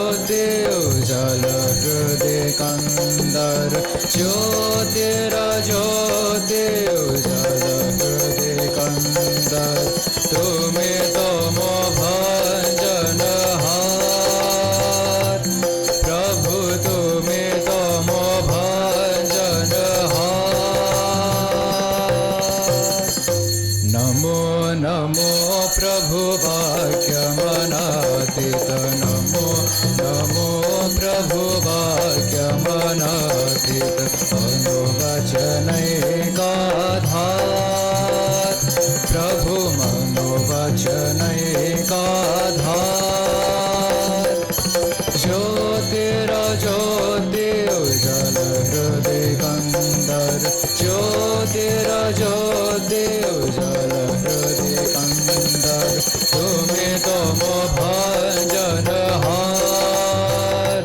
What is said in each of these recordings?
ज्योति उजल हृदय कंदर ज्योतिरज्योति उजल हृदय कंदर तुम्हें तुमो भजन हार प्रभु तुम्हें तुमो भजन हार नमो नमो प्रभु भाग्यमनातीत नमो नमो प्रभु भाग्यमनातीत मनोवचनैकाधार प्रभु मनोवचनैकाधार ज्योतिरज्योति उजल हृदय कंदर ज्योतिरज्योति उजल हृदय कंदर तुम्हें तुमो भजन हार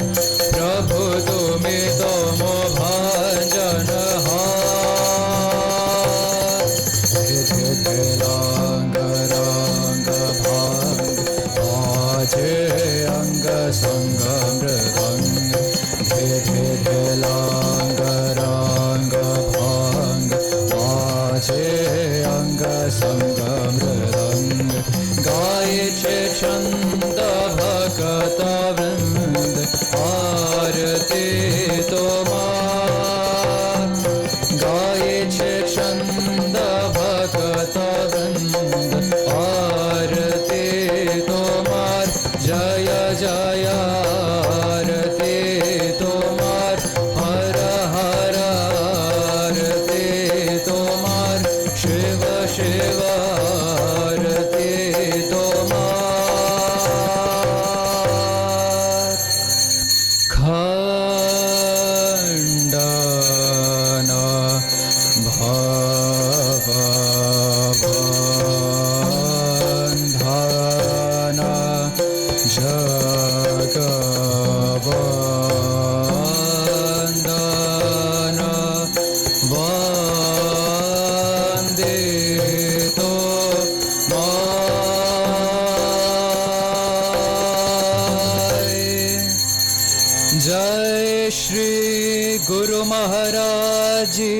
प्रभु तुम्हें तुमो भजन हार लांग रांग भांग बाजे अंग संग मृदंग लांग रांग भांग बाजे अंग संग मृदंग गाये छंद भगत वृंद आरती तोमार गाये छंद भगत वृंद आरती तोमार जय जय आरती तोमार हर हर आरती तोमार शिव शिव आरती तोमार खंडन भवबंधन जगवंदन वंदे जय श्री गुरु महाराज जी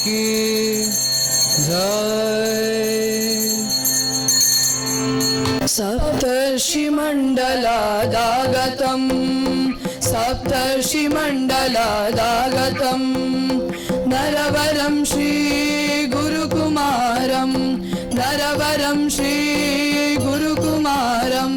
की जय। सप्तर्षि मंडलादागतम सप्तर्षि मंडलादागतम नरवरम श्री गुरुकुमारम नरवरम श्री गुरुकुमारम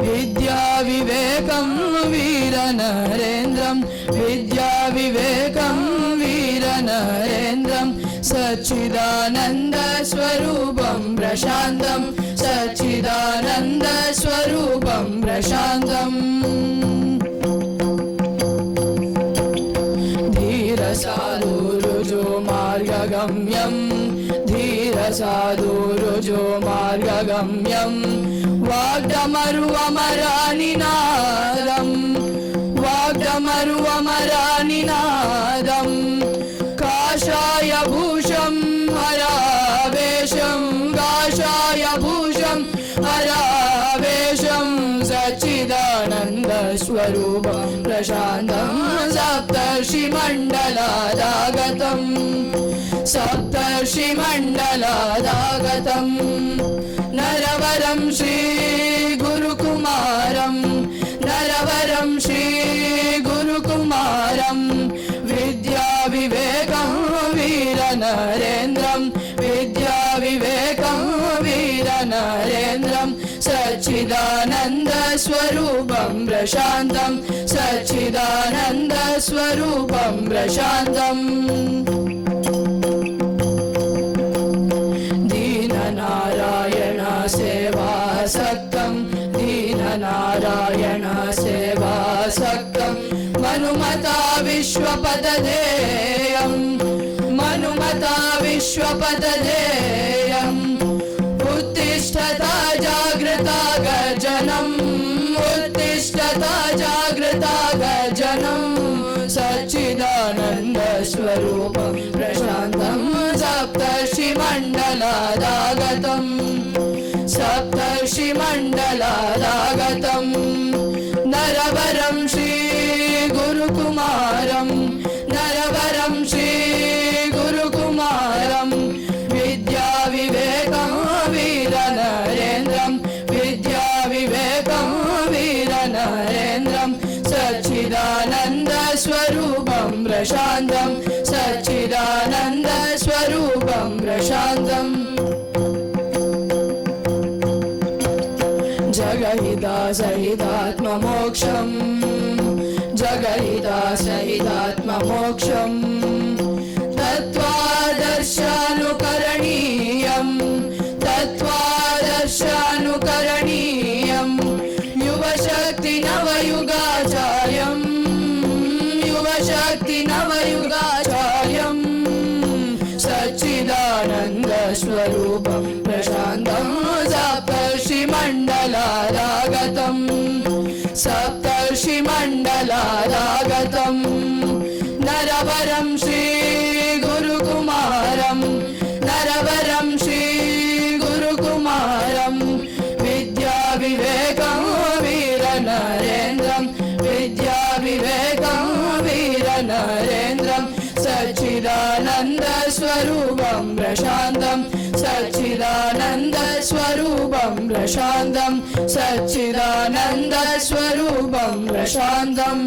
विद्या विवेकम वीर नरेन्द्रम विद्या विवेकम वीर नरेन्द्रम सच्चिदानंद स्वरूपम प्रशांतम सच्चिदानंद स्वरूपम प्रशांतम धीर साधु रुजो मार्गगम्यम धीर साधु रुजो मार्गगम्यम वाग्दमरुवमरानिनादं वाग्दमरुवमरानिनादं काषाय भूषं हरावेशं काषाय भूषं हरावेशं सच्चिदानन्द स्वरूपं प्रशान्तं सप्तर्षि मण्डलादागतं सप्तर्षि मण्डलादागतं नरवरं श्री गुरुकुमारं नरवरं श्री गुरुकुमारं विद्या विवेकं वीर नरेन्द्रं विद्या विवेकं वीर नरेन्द्रं सच्चिदानंद स्वरूपं प्रशान्तं सच्चिदानंद स्वरूपं प्रशान्तं दीननारायण सेवासक्तं दीननारायण सेवासक्तं मनुमता विश्वपतधेयं मनुमता विश्वपतधेयम् उत्तिष्ठता जागृता गर्जनम् उत्तिष्ठता जागृता गर्जनम् सच्चिदानन्द स्वरूपं प्रशान्तं सप्तर्षि मण्डलादागतं सप्तर्षि मण्डलादागतं नर नरवरं श्री गुरुकुमारं नरवरं श्री गुरुकुमारं विद्या विवेकं वीर नरेन्द्रं विद्या विवेकं वीर नरेन्द्रं सच्चिदानन्द स्वरूपं प्रशान्तं सच्चिदानन्द स्वरूपं प्रशान्तम् जगहिता सहितात्ममोक्षं जगहिता सहितात्ममोक्षं तत्त्वादर्शानुकरणीयं तत्त्वादर्शानुकरणीयं युवशक्ति नवयुगाचार्यं युवशक्ति नवयुगाचार्यं सच्चिदानन्द स्वरूपं प्रशान्तं सप्तर्षिमण्डलारागतं सप्तर्षिमण्डलारागतं नरवरं श्री गुरुकुमारं नरवरं श्री गुरुकुमारं विद्या विवेकं वीर नरेन्द्रं विद्या विवेकं वीर नरेन्द्रं सच्चिदानन्द स्वरूपं प्रशान्तं सच्चिदानन्द स्वरूपं प्रशान्तं सच्चिदानन्द स्वरूपं प्रशान्तम्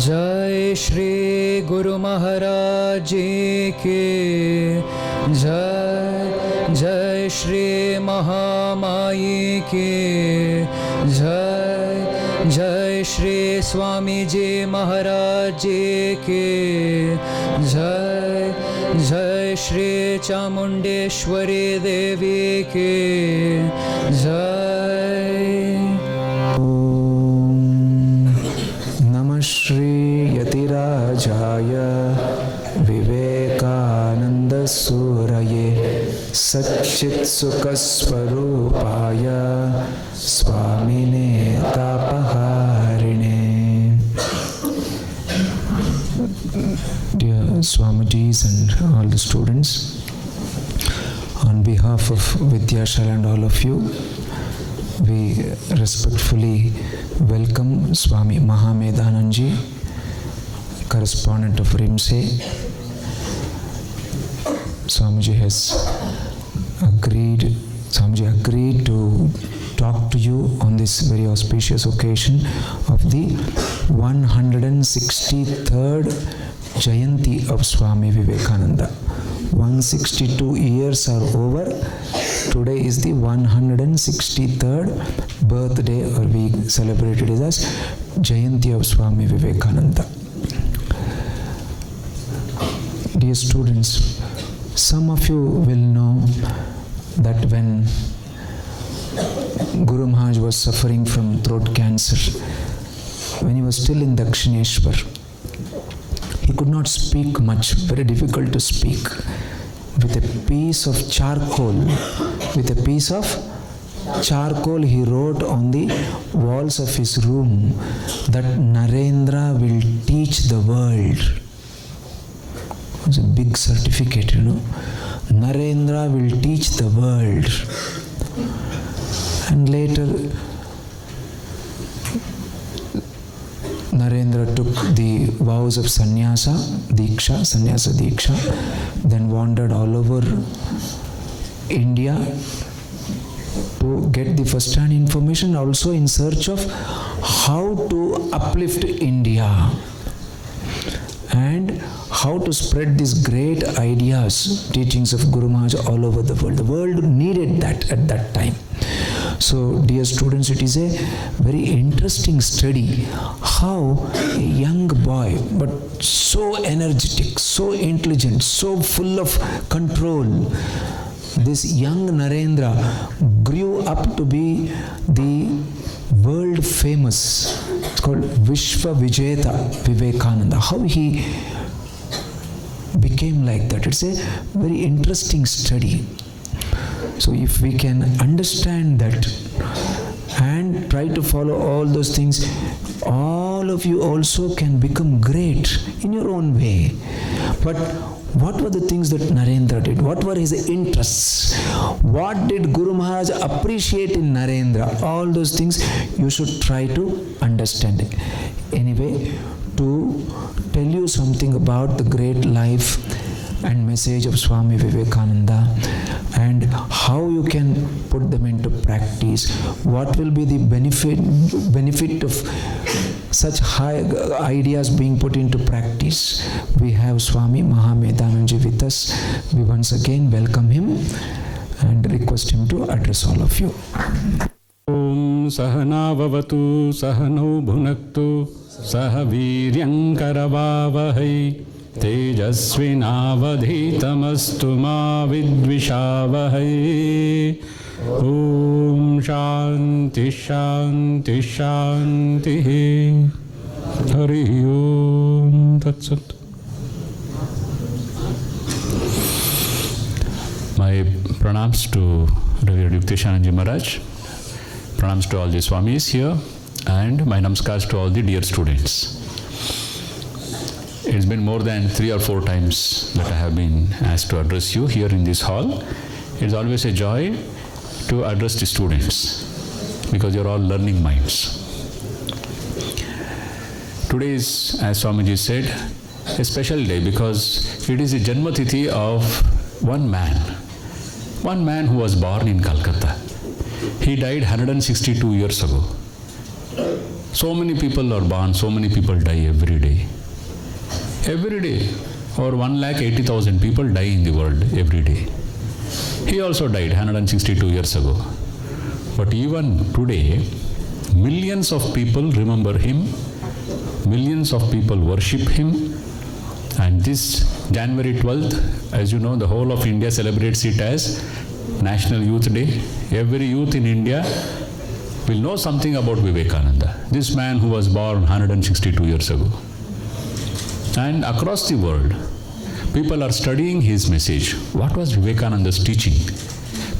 जय श्री गुरु महाराज जी की जय जय श्री महामाई की जय जय श्री स्वामी जी महाराज जी की जय जय श्री चामुंडेश्वरी देवी की जय। Shri यतिराजाय Vivekananda सूरये सच्चित्सुखस्वरूपाय स्वामिने तापहारिणे। Dear Swamijis and all the students, on behalf of Vidyashala and all of you, we respectfully welcome Swami Mahamedhanandaji, correspondent of RIMSE. Swamiji agreed to talk to you on this very auspicious occasion of the 163rd Jayanti of Swami Vivekananda. 162 years are over. Today is the 163rd birthday, or we celebrated it as Jayanti of Swami Vivekananda. Dear students, some of you will know that when Guru Maharaj was suffering from throat cancer, when he was still in Dakshineshwar, he could not speak much, very difficult to speak. With a piece of charcoal, he wrote on the walls of his room that Narendra will teach the world. It was a big certificate, Narendra will teach the world. And later, Narendra took the vows of sannyasa diksha, then wandered all over India to get the first-hand information, also in search of how to uplift India and how to spread these great ideas, teachings of Guru Maharaj all over the world. The world needed that at that time. So, dear students, it is a very interesting study how a young boy, but so energetic, so intelligent, so full of control, this young Narendra grew up to be the world famous, it's called Vishwa Vijeta Vivekananda. How he became like that, it's a very interesting study. So if we can understand that and try to follow all those things, all of you also can become great in your own way. But what were the things that Narendra did? What were his interests? What did Guru Maharaj appreciate in Narendra? All those things you should try to understand. Anyway, to tell you something about the great life and message of Swami Vivekananda and how you can put them into practice, what will be the benefit of such high ideas being put into practice. We have Swami Mahamedhanandaji with us. We once again welcome him and request him to address all of you. Om Sahana Vavatu Sahano Bhunaktu Saha Viryam Karavavahai Tejasvinavadhitamastu ma vidvishavahai. Om Shanti Shanti Shanti. Hari Om Tat Sat. My pranams to Revered Vidyashala Maharaj, pranams to all the Swamis here, and my namaskars to all the dear students. It's been more than 3 or 4 times that I have been asked to address you here in this hall. It's always a joy to address the students because you're all learning minds. Today is, as Swamiji said, a special day because it is the Janma Tithi of one man who was born in Calcutta. He died 162 years ago. So many people are born, so many people die every day. Every day, over 180,000 people die in the world every day. He also died 162 years ago. But even today, millions of people remember him, millions of people worship him, and this January 12th, as you know, the whole of India celebrates it as National Youth Day. Every youth in India will know something about Vivekananda, this man who was born 162 years ago. And across the world, people are studying his message. What was Vivekananda's teaching?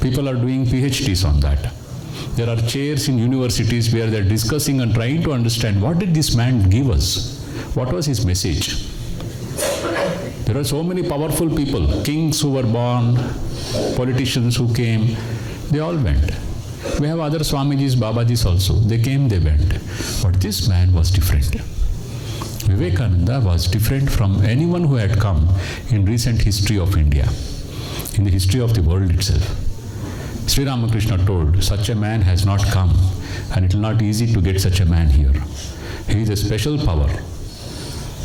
People are doing PhDs on that. There are chairs in universities where they are discussing and trying to understand what did this man give us? What was his message? There are so many powerful people, kings who were born, politicians who came, they all went. We have other Swamijis, Babajis also. They came, they went. But this man was different. Vivekananda was different from anyone who had come in recent history of India, in the history of the world itself. Sri Ramakrishna told, such a man has not come, and it will not be easy to get such a man here. He is a special power.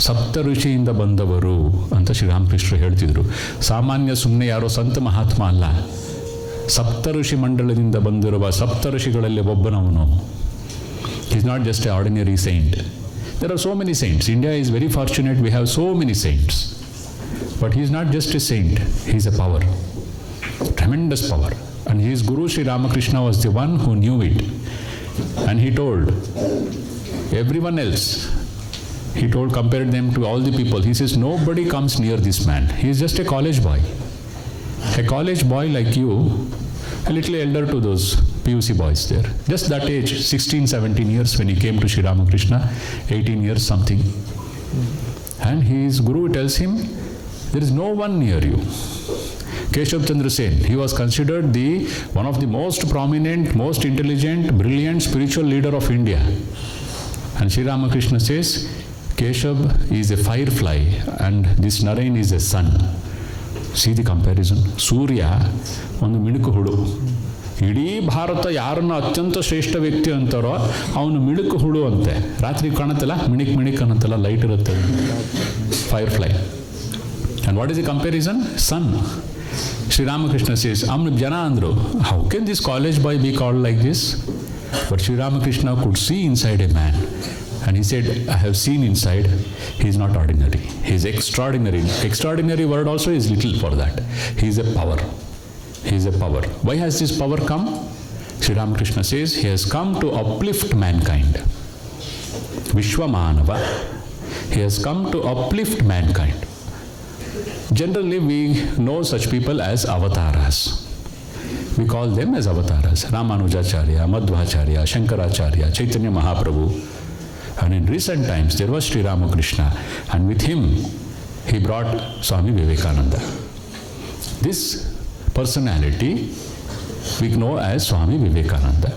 Sapta Rishiyinda Bandavaru anta Sri Ramakrishna ಹೇಳ್ತಿದ್ರು. ಸಾಮಾನ್ಯ ಸುಮ್ಮನೆ ಯಾರೋ ಸಂತ ಮಹಾತ್ಮ ಅಲ್ಲ. ಸಪ್ತ ಋಷಿ ಮಂಡಲದಿಂದ ಬಂದಿರುವ ಸಪ್ತ ಋಷಿಗಳಲ್ಲಿ ಒಬ್ಬನವನು. He is not just an ordinary saint. There are so many saints. India is very fortunate, we have so many saints. But he is not just a saint, he is a power. Tremendous power. And his Guru Sri Ramakrishna was the one who knew it. And he told everyone else, he told, compared them to all the people. He says, nobody comes near this man. He is just a college boy. A college boy like you, a little elder to those PUC boys there. Just that age, 16, 17 years when he came to Sri Ramakrishna, 18 years something. And his Guru tells him, there is no one near you. Keshav Chandra Sen, he was considered one of the most prominent, most intelligent, brilliant spiritual leader of India. And Sri Ramakrishna says, Keshav is a firefly and this Narayan is a sun. See the comparison. Surya, ಒಂದು ಮಿಣುಕು ಹುಳು. ಇಡೀ ಭಾರತ ಯಾರನ್ನು ಅತ್ಯಂತ ಶ್ರೇಷ್ಠ ವ್ಯಕ್ತಿ ಅಂತಾರೋ ಅವನು ಮಿಣುಕು ಹುಳು ಅಂತೆ. ರಾತ್ರಿ ಕಾಣುತ್ತಲ್ಲ, ಮಿಣಿಕ್ ಅನ್ನತ್ತಲ್ಲ, ಲೈಟ್ ಇರುತ್ತೆ, fire fly. And what is the comparison? Sun. Sri Ramakrishna says, Jana andru, how can this college boy be called like this? But Sri Ramakrishna could see inside a man. And he said, I have seen inside, he is not ordinary. He is extraordinary. Extraordinary word also is little for that. He is a power. He is a power. Why has this power come? Sri Ramakrishna says, he has come to uplift mankind. Vishwamanava. He has come to uplift mankind. Generally, we know such people as avatars. We call them as avatars. Ramanujacharya, Madhvacharya, Shankaracharya, Chaitanya Mahaprabhu. And in recent times, there was Sri Ramakrishna, and with him, he brought Swami Vivekananda. This personality we know as Swami Vivekananda.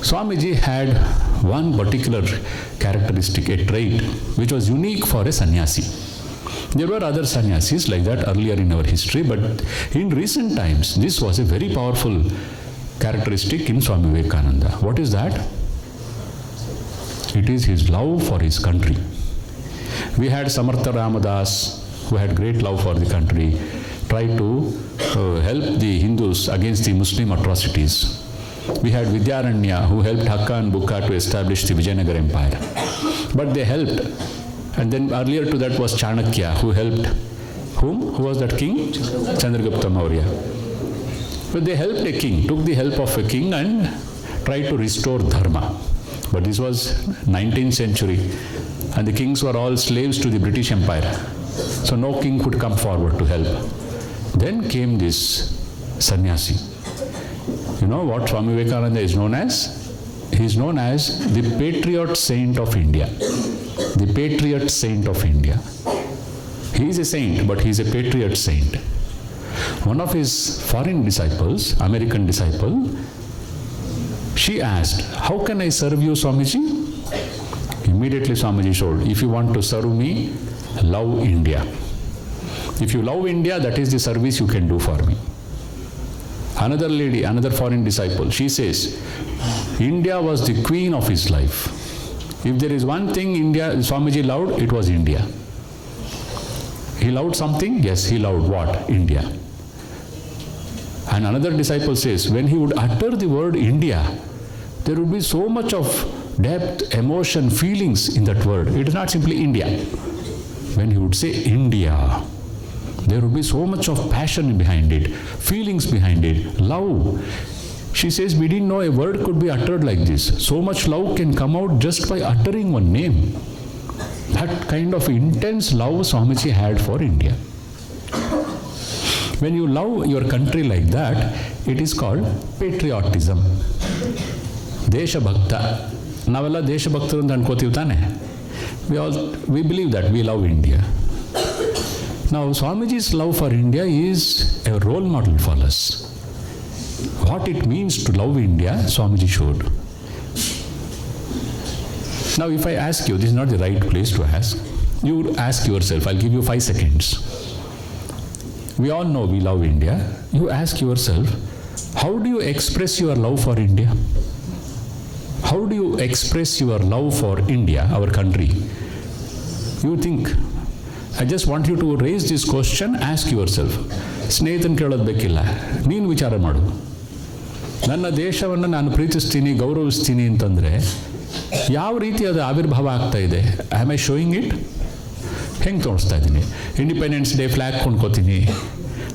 Swamiji had one particular characteristic, a trait, which was unique for a sannyasi. There were other sannyasis like that earlier in our history, but in recent times, this was a very powerful characteristic in Swami Vivekananda. What is that? It is his love for his country. We had Samartha Ramadas, who had great love for the country, tried to help the Hindus against the Muslim atrocities. We had Vidyaranya, who helped Hakka and Bukka to establish the Vijayanagara Empire. But they helped. And then earlier to that was Chanakya, who helped whom? Who was that king? Chandragupta Maurya. But they helped a king, took the help of a king and tried to restore dharma. But this was 19th century, and the kings were all slaves to the British Empire. So no king could come forward to help. Then came this sannyasi. You know what Swami Vivekananda is known as? He is known as the patriot saint of India. The patriot saint of India. He is a saint, but he is a patriot saint. One of his foreign disciples, American disciple, she asked, how can I serve you, Swamiji? Immediately Swamiji showed, if you want to serve me, love India. If you love India, that is the service you can do for me. Another lady, another foreign disciple, she says, India was the queen of his life. If there is one thing Swamiji loved, it was India. He loved something? Yes, he loved what? India. And another disciple says, when he would utter the word India, there would be so much of depth, emotion, feelings in that word. It is not simply India. When he would say India, there would be so much of passion behind it, feelings behind it, love. She says, we didn't know a word could be uttered like this. So much love can come out just by uttering one name. That kind of intense love Swamiji had for India. When you love your country like that, it is called patriotism. Desha Bhakta. Navella Desha Bhaktaru anta ankotiv tane. We believe that we love India. Now Swamiji's love for India is a role model for us. What it means to love India, Swamiji showed. Now if I ask you, this is not the right place to ask. You ask yourself, I'll give you 5 seconds. We all know we love India. You ask yourself, how do you express your love for India? How do you express your love for India, our country? You think, I just want you to raise this question, ask yourself. ಸ್ನೇಹಿತನ ಕೇಳೋದು ಬೇಕಿಲ್ಲ, ನೀನು ವಿಚಾರ ಮಾಡು. ನನ್ನ ದೇಶವನ್ನು ನಾನು ಪ್ರೀತಿಸ್ತೀನಿ, ಗೌರವಿಸ್ತೀನಿ ಅಂತಂದರೆ ಯಾವ ರೀತಿ ಅದು ಆವಿರ್ಭಾವ ಆಗ್ತಾ ಇದೆ? Am I showing it? ಹೆಂಗೆ ತೋರಿಸ್ತಾ ಇದ್ದೀನಿ? ಇಂಡಿಪೆಂಡೆನ್ಸ್ ಡೇ ಫ್ಲ್ಯಾಗ್ ಕೊಂಡ್ಕೋತೀನಿ,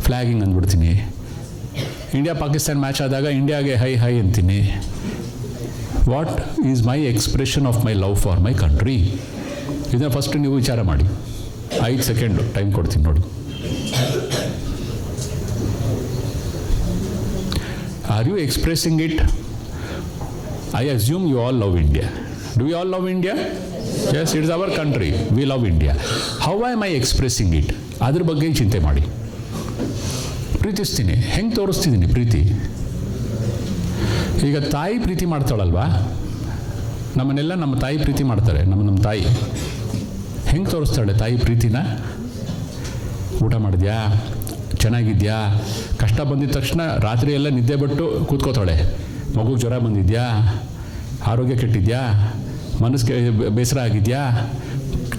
ಫ್ಲ್ಯಾಗಿಂಗ್ ಅಂದ್ಬಿಡ್ತೀನಿ. ಇಂಡಿಯಾ ಪಾಕಿಸ್ತಾನ್ ಮ್ಯಾಚ್ ಆದಾಗ ಇಂಡಿಯಾಗೆ ಹೈ ಹೈ ಅಂತೀನಿ. What is my expression of my love for my country? ಇದನ್ನು ಫಸ್ಟ್ ನೀವು ವಿಚಾರ ಮಾಡಿ. 5 ಸೆಕೆಂಡು ಟೈಮ್ ಕೊಡ್ತೀನಿ ನೋಡಿ. Are you expressing it? I assume you all love India. Do we all love India? Yes, it is our country. We love India. How am I expressing it? ಅದ್ರ ಬಗ್ಗೆ ಚಿಂತೆ ಮಾಡಿ. ಪ್ರೀತಿಸ್ತೀನಿ, ಹೆಂಗೆ ತೋರಿಸ್ತಿದ್ದೀನಿ ಪ್ರೀತಿ? ಈಗ ತಾಯಿ ಪ್ರೀತಿ ಮಾಡ್ತಾಳಲ್ವಾ? ನಮ್ಮನ್ನೆಲ್ಲ ನಮ್ಮ ತಾಯಿ ಪ್ರೀತಿ ಮಾಡ್ತಾರೆ. ನಮ್ಮ ತಾಯಿ ಹೆಂಗೆ ತೋರಿಸ್ತಾಳೆ ತಾಯಿ ಪ್ರೀತಿನ? ಊಟ ಮಾಡಿದ್ಯಾ, ಚೆನ್ನಾಗಿದ್ಯಾ, ಕಷ್ಟ ಬಂದಿದ ತಕ್ಷಣ ರಾತ್ರಿ ಎಲ್ಲ ನಿದ್ದೆ ಬಿಟ್ಟು ಕೂತ್ಕೋತಾಳೆ. ಮಗುಗೆ ಜ್ವರ ಬಂದಿದ್ಯಾ, ಆರೋಗ್ಯ ಕೆಟ್ಟಿದ್ಯಾ, ಮನಸ್ಸಿಗೆ ಬೇಸರ ಆಗಿದೆಯಾ,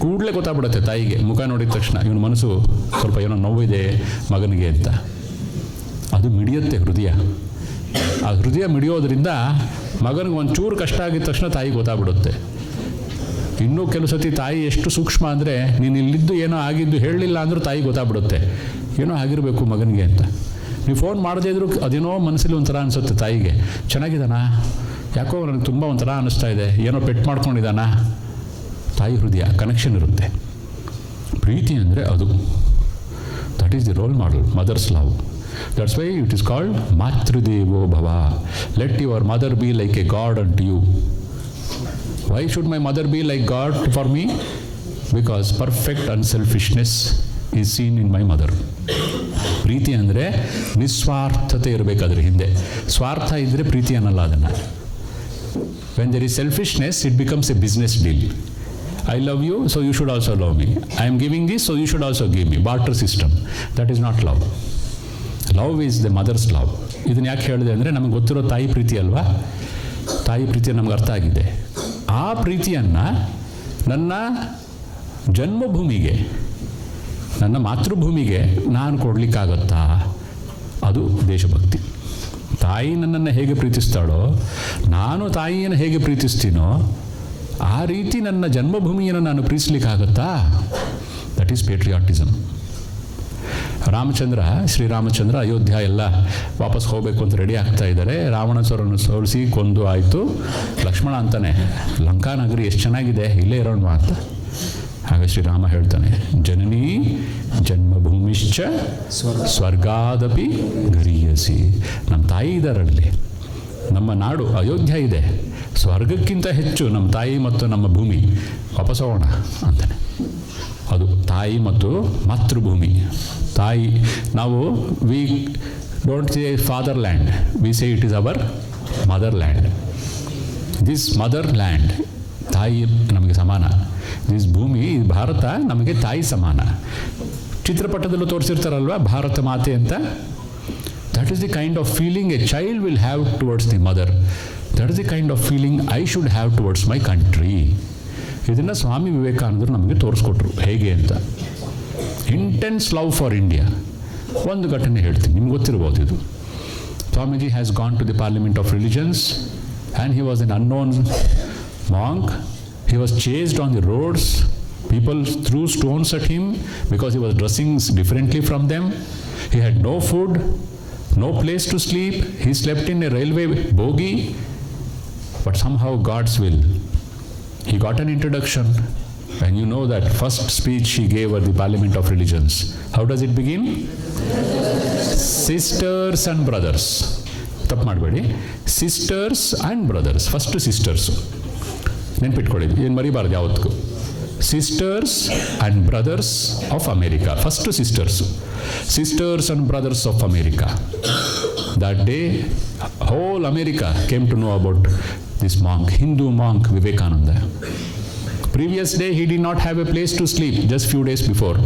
ಕೂಡಲೇ ಗೊತ್ತಾಗ್ಬಿಡುತ್ತೆ ತಾಯಿಗೆ, ಮುಖ ನೋಡಿದ ತಕ್ಷಣ ಇವನ ಮನಸ್ಸು ಸ್ವಲ್ಪ ಏನೋ ನೋವಿದೆ ಮಗನಿಗೆ ಅಂತ. ಅದು ಮಿಡಿಯುತ್ತೆ ಹೃದಯ. ಆ ಹೃದಯ ಮಿಡಿಯೋದ್ರಿಂದ ಮಗನಿಗೆ ಒಂಚೂರು ಕಷ್ಟ ಆಗಿದ ತಕ್ಷಣ ತಾಯಿಗೆ ಗೊತ್ತಾಗ್ಬಿಡುತ್ತೆ. ಇನ್ನೂ ಕೆಲವು ಸತಿ ತಾಯಿ ಎಷ್ಟು ಸೂಕ್ಷ್ಮ ಅಂದರೆ, ನೀನು ಇಲ್ಲಿದ್ದು ಏನೋ ಆಗಿದ್ದು ಹೇಳಲಿಲ್ಲ ಅಂದರೂ ತಾಯಿ ಗೊತ್ತಾಗ್ಬಿಡುತ್ತೆ ಏನೋ ಆಗಿರಬೇಕು ಮಗನಿಗೆ ಅಂತ. ನೀವು ಫೋನ್ ಮಾಡದೇ ಇದ್ರೂ ಅದೇನೋ ಮನಸ್ಸಲ್ಲಿ ಒಂಥರ ಅನಿಸುತ್ತೆ ತಾಯಿಗೆ, ಚೆನ್ನಾಗಿದ್ದಾನಾ, ಯಾಕೋ ನನಗೆ ತುಂಬ ಒಂಥರ ಅನ್ನಿಸ್ತಾ ಇದೆ, ಏನೋ ಪೆಟ್ ಮಾಡ್ಕೊಂಡಿದ್ದಾನ. ತಾಯಿ ಹೃದಯ ಕನೆಕ್ಷನ್ ಇರುತ್ತೆ. ಪ್ರೀತಿ ಅಂದರೆ ಅದು. That is the role model, mother's love. That's why it is called ಮಾತೃದೇವೋ ಭವ. Let your mother be like a god unto you. Why should my mother be like God for me? Because perfect unselfishness is seen in my mother. ಪ್ರೀತಿ ಅಂದರೆ ನಿಸ್ವಾರ್ಥತೆ ಇರಬೇಕಾದ್ರೆ ಹಿಂದೆ. ಸ್ವಾರ್ಥ ಇದ್ದರೆ ಪ್ರೀತಿ ಅನ್ನಲ್ಲ ಅದನ್ನು. When there is selfishness, it becomes a business deal. I love you, so you should also love me. I am giving this, so you should also give me. Barter system. That is not love. Love is the mother's love. ಇದನ್ನು ಯಾಕೆ ಹೇಳಿದೆ ಅಂದರೆ, ನಮಗೆ ಗೊತ್ತಿರೋ ತಾಯಿ ಪ್ರೀತಿ ಅಲ್ವಾ. ತಾಯಿ ಪ್ರೀತಿ ನಮ್ಗೆ ಅರ್ಥ ಆಗಿದೆ. ಆ ಪ್ರೀತಿಯನ್ನು ನನ್ನ ಜನ್ಮಭೂಮಿಗೆ, ನನ್ನ ಮಾತೃಭೂಮಿಗೆ ನಾನು ಕೊಡಲಿಕ್ಕಾಗತ್ತಾ? ಅದು ದೇಶಭಕ್ತಿ. ತಾಯಿ ನನ್ನನ್ನು ಹೇಗೆ ಪ್ರೀತಿಸ್ತಾಳೋ, ನಾನು ತಾಯಿಯನ್ನು ಹೇಗೆ ಪ್ರೀತಿಸ್ತೀನೋ ಆ ರೀತಿ ನನ್ನ ಜನ್ಮಭೂಮಿಯನ್ನು ನಾನು ಪ್ರೀತಿಸ್ಲಿಕ್ಕಾಗತ್ತಾ? That is patriotism. Ramachandra, Sriramachandra Ayodhya ಎಲ್ಲ ವಾಪಸ್ ಹೋಗಬೇಕು ಅಂತ ರೆಡಿ ಆಗ್ತಾ ಇದ್ದಾರೆ. ರಾವಣಸರನ್ನು ಸೋಲಿಸಿ ಕೊಂದು ಆಯಿತು. ಲಕ್ಷ್ಮಣ ಅಂತಾನೆ, ಲಂಕಾನಗರಿ ಎಷ್ಟು ಚೆನ್ನಾಗಿದೆ, ಇಲ್ಲೇ ಇರೋಣ ಅಂತ. ಹಾಗೆ ಶ್ರೀರಾಮ ಹೇಳ್ತಾನೆ, ಜನನೀ ಜನ್ಮಭೂಮಿಶ್ಚ ಸ್ವರ್ಗಾದಪಿ ಗರೀಯಸಿ. ನಮ್ಮ ತಾಯಿ ಇದ್ದಾರಲ್ಲಿ, ನಮ್ಮ ನಾಡು ಅಯೋಧ್ಯ ಇದೆ, ಸ್ವರ್ಗಕ್ಕಿಂತ ಹೆಚ್ಚು ನಮ್ಮ ತಾಯಿ ಮತ್ತು ನಮ್ಮ ಭೂಮಿ, ವಾಪಸ್ ಹೋಗೋಣ ಅಂತಾನೆ. ಅದು ತಾಯಿ ಮತ್ತು ಮಾತೃಭೂಮಿ. ತಾಯಿ, ನಾವು we don't say father land, we say it is our mother land. This mother land, ತಾಯಿ ನಮಗೆ ಸಮಾನ. ದಿಸ್ ಭೂಮಿ, ಭಾರತ ನಮಗೆ ತಾಯಿ ಸಮಾನ. ಚಿತ್ರಪಟದಲ್ಲೂ ತೋರಿಸಿರ್ತಾರಲ್ವ ಭಾರತ ಮಾತೆ ಅಂತ. That is the kind of feeling a child will have towards the mother. That is the kind of feeling I should have towards my country. ಇದನ್ನು ಸ್ವಾಮಿ ವಿವೇಕಾನಂದರು ನಮಗೆ ತೋರಿಸ್ಕೊಟ್ರು ಹೇಗೆ ಅಂತ. Intense love for India. ಒಂದು ಘಟನೆ ಹೇಳ್ತೀನಿ, ನಿಮ್ಗೆ ಗೊತ್ತಿರ್ಬೋದು ಇದು. Swamiji has gone to the parliament of religions and he was an unknown monk. He was chased on the roads. People threw stones at him because he was dressing differently from them. He had no food, no place to sleep. He slept in a railway bogie. But somehow God's will. He got an introduction. And you know that first speech he gave at the Parliament of Religions. How does it begin? Sisters and brothers. ತಪ್ಪು ಮಾಡಬೇಡಿ. Sisters and brothers. First sisters. ನೆನ್ಪಿಟ್ಕೊಳ್ಳಿ, ಏನು ಮರಿಬಾರ್ದು ಯಾವತ್ತಿಗೂ. Sisters and brothers of America. First sisters. Sisters and brothers of America. That day whole America came to know about this monk, Hindu monk Vivekananda. Previous day he did not have a place to sleep, just few days before.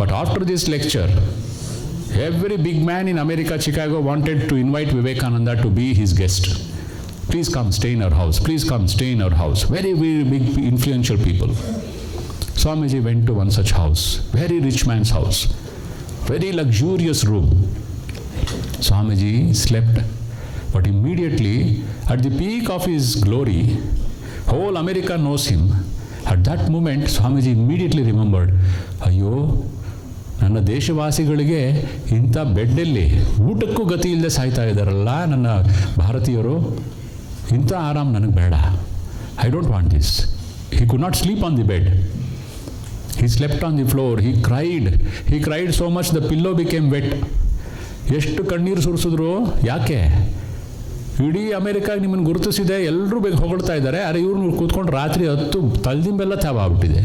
But after this lecture, every big man in America, Chicago wanted to invite Vivekananda to be his guest. Please come stay in our house. Please come stay in our house. Very, very big influential people. Swamiji went to one such house, very rich man's house, very luxurious room. Swamiji slept, but immediately at the peak of his glory, whole America knows him. At that moment, Swamiji immediately remembered, ಅಯ್ಯೋ, ನನ್ನ ದೇಶವಾಸಿಗಳಿಗೆ ಇಂಥ ಬೆಡ್ಡಲ್ಲಿ ಊಟಕ್ಕೂ ಗತಿ ಇಲ್ಲದೆ ಸಾಯ್ತಾ ಇದ್ದಾರಲ್ಲ ನನ್ನ ಭಾರತೀಯರು, ಇಂಥ ಆರಾಮ್ ನನಗೆ ಬೇಡ. I don't want this. He could not sleep on the bed. He slept on the floor. He cried so much the pillow became wet. ಎಷ್ಟು ಕಣ್ಣೀರು ಸುರಿಸಿದ್ರು. ಯಾಕೆ? ಇಡೀ ಅಮೇರಿಕಾಗೆ ನಿಮ್ಮನ್ನು ಗುರುತಿಸಿದೆ, ಎಲ್ಲರೂ ಬೇಗ ಹೊಗಳ್ತಾ ಇದ್ದಾರೆ, ಅರೆ ಇವ್ರನ್ನ ಕೂತ್ಕೊಂಡು ರಾತ್ರಿ 10 ತಲೆದಿಂಬೆಲ್ಲ ತಾವ ಆಗ್ಬಿಟ್ಟಿದೆ.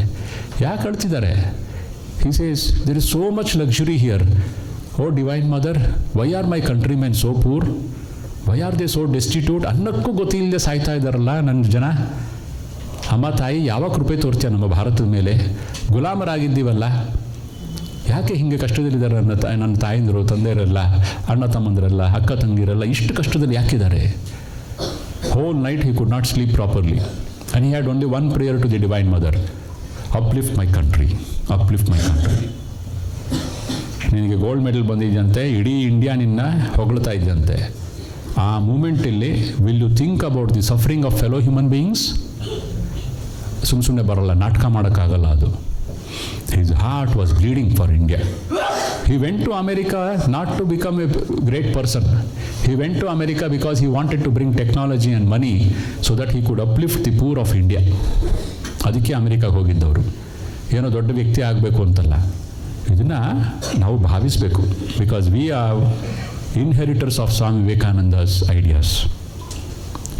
ಯಾಕೆ ಅಳ್ತಿದ್ದಾರೆ? He says, there is so much luxury here. Oh divine mother, why are my countrymen so poor? Why are they so destitute? ಅನ್ನಕ್ಕೂ ಗೊತ್ತಿಲ್ಲದೆ ಸಾಯ್ತಾ ಇದ್ದಾರಲ್ಲ ನನ್ನ ಜನ. ಅಮ್ಮ ತಾಯಿ, ಯಾವ ಕೃಪೆ ತೋರ್ತೀಯ ನಮ್ಮ ಭಾರತದ ಮೇಲೆ? ಗುಲಾಮರಾಗಿದ್ದೀವಲ್ಲ, ಯಾಕೆ ಹೀಗೆ ಕಷ್ಟದಲ್ಲಿದ್ದಾರೆ ನನ್ನ ತಾಯಂದಿರು, ತಂದೆಯರೆಲ್ಲ, ಅಣ್ಣ ತಮ್ಮಂದಿರಲ್ಲ, ಅಕ್ಕ ತಂಗಿರಲ್ಲ, ಇಷ್ಟು ಕಷ್ಟದಲ್ಲಿ ಯಾಕಿದ್ದಾರೆ? Whole night he could not sleep properly. And he had only one prayer to the Divine Mother. Uplift my country, uplift my country. ನಿನಗೆ ಗೋಲ್ಡ್ ಮೆಡಲ್ ಬಂದಿದ್ದಂತೆ, ಇಡೀ ಇಂಡಿಯಾ ನಿನ್ನ ಹೊಗಳ್ತಾ ಇದ್ದಂತೆ. ಆ ಮೂಮೆಂಟಲ್ಲಿ will you think about the suffering of fellow human beings? ಸುಮ್ಮನೆ ಬರೋಲ್ಲ, ನಾಟಕ ಮಾಡೋಕ್ಕಾಗಲ್ಲ ಅದು. His heart was bleeding for India. He went to America not to become a great person. He went to America because he wanted to bring technology and money so that he could uplift the poor of India. ಅದಕ್ಕೆ ಅಮೆರಿಕಾಗೆ ಹೋಗಿದ್ದವರು, ಏನೋ ದೊಡ್ಡ ವ್ಯಕ್ತಿ ಆಗಬೇಕು ಅಂತಲ್ಲ. ಇದನ್ನು ನಾವು ಭಾವಿಸಬೇಕು. Because we are inheritors of Swami Vivekananda's ideas.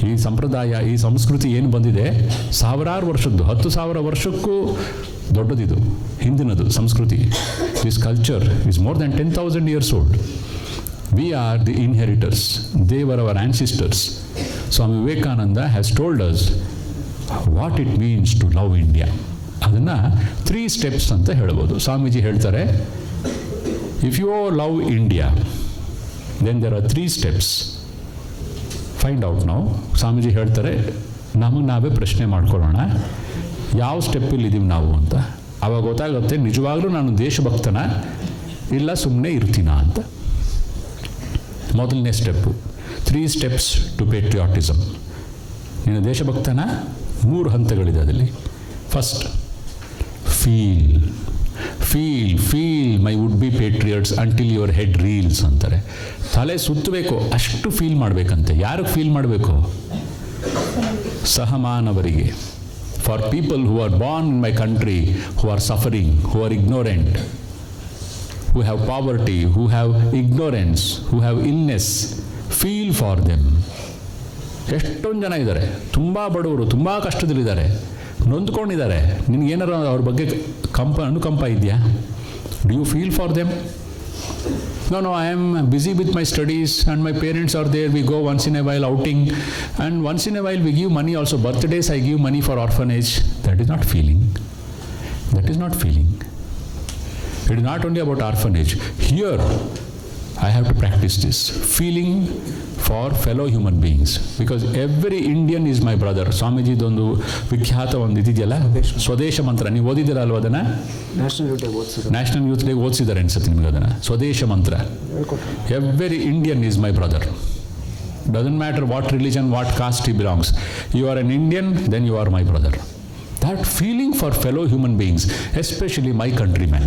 ಈ ಸಂಪ್ರದಾಯ, ಈ ಸಂಸ್ಕೃತಿ ಏನು ಬಂದಿದೆ, ಸಾವಿರಾರು ವರ್ಷದ್ದು, 10,000 ವರ್ಷಕ್ಕೂ ದೊಡ್ಡದಿದು, ಹಿಂದಿನದು ಸಂಸ್ಕೃತಿ. This culture is more than 10,000 years old. We are the inheritors. They were our ancestors. Swami Vivekananda has told us what it means to love India. ಅದನ್ನು 3 steps ಅಂತ ಹೇಳ್ಬೋದು. ಸ್ವಾಮೀಜಿ ಹೇಳ್ತಾರೆ, if you love India then there are 3 steps. Find out ನಾವು. ಸ್ವಾಮೀಜಿ ಹೇಳ್ತಾರೆ, ನಮಗೆ ನಾವೇ ಪ್ರಶ್ನೆ ಮಾಡ್ಕೊಳ್ಳೋಣ, ಯಾವ ಸ್ಟೆಪ್ಪಲ್ಲಿ ಇದ್ದೀವಿ ನಾವು ಅಂತ. ಆವಾಗ ಗೊತ್ತಾಗುತ್ತೆ ನಿಜವಾಗ್ಲೂ ನಾನು ದೇಶಭಕ್ತನ ಇಲ್ಲ ಸುಮ್ಮನೆ ಇರ್ತೀನಾ ಅಂತ. ಮೊದಲನೇ ಸ್ಟೆಪ್ಪು, 3 steps ಟು ಪೇಟ್ರಿಯಾಟಿಸಮ್. ನೀನು ದೇಶಭಕ್ತನ 3 ಹಂತಗಳಿದೆ ಅದರಲ್ಲಿ. First, feel my would be patriots until your head reels ಅಂತಾರೆ. ತಲೆ ಸುತ್ತಬೇಕು, ಅಷ್ಟು ಫೀಲ್ ಮಾಡಬೇಕಂತೆ. ಯಾರಿಗೆ ಫೀಲ್ ಮಾಡಬೇಕು? ಸಹಮಾನವರಿಗೆ. For people who are born in my country, who are suffering, who are ignorant, who have poverty, who have ignorance, who have illness, feel for them. ಎಷ್ಟೊಂದು ಜನ ಇದ್ದಾರೆ, ತುಂಬ ಬಡವರು, ತುಂಬ ಕಷ್ಟದಲ್ಲಿದ್ದಾರೆ, ನೊಂದ್ಕೊಂಡಿದ್ದಾರೆ. ನಿನಗೇನಾರು ಅವ್ರ ಬಗ್ಗೆ ಅನುಕಂಪ ಇದೆಯಾ? Do you feel for them? No, I am busy with my studies and my parents are there. We go once in a while outing and once in a while we give money also. Birthdays I give money for orphanage. That is not feeling. That is not feeling. It is not only about orphanage. Here, I have to practice this. Feeling for fellow human beings. Because every Indian is my brother. Swamiji dondu ವಿಖ್ಯಾತ ಒಂದು ಇದಿದೆಯಲ್ಲ, ಸ್ವದೇಶ ಮಂತ್ರ. ನೀವು ಓದಿದ್ದೀರ ಅಲ್ವ ಅದನ್ನು? National youth day ಓದಿಸಿದ್ದಾರೆ ಅನ್ಸುತ್ತೆ ನಿಮಗೆ ಅದನ್ನು. ಸ್ವದೇಶ ಮಂತ್ರ. Every Indian is my brother. Doesn't matter what religion, what caste he belongs. You are an Indian, then you are my brother. That feeling for fellow human beings, especially my countrymen.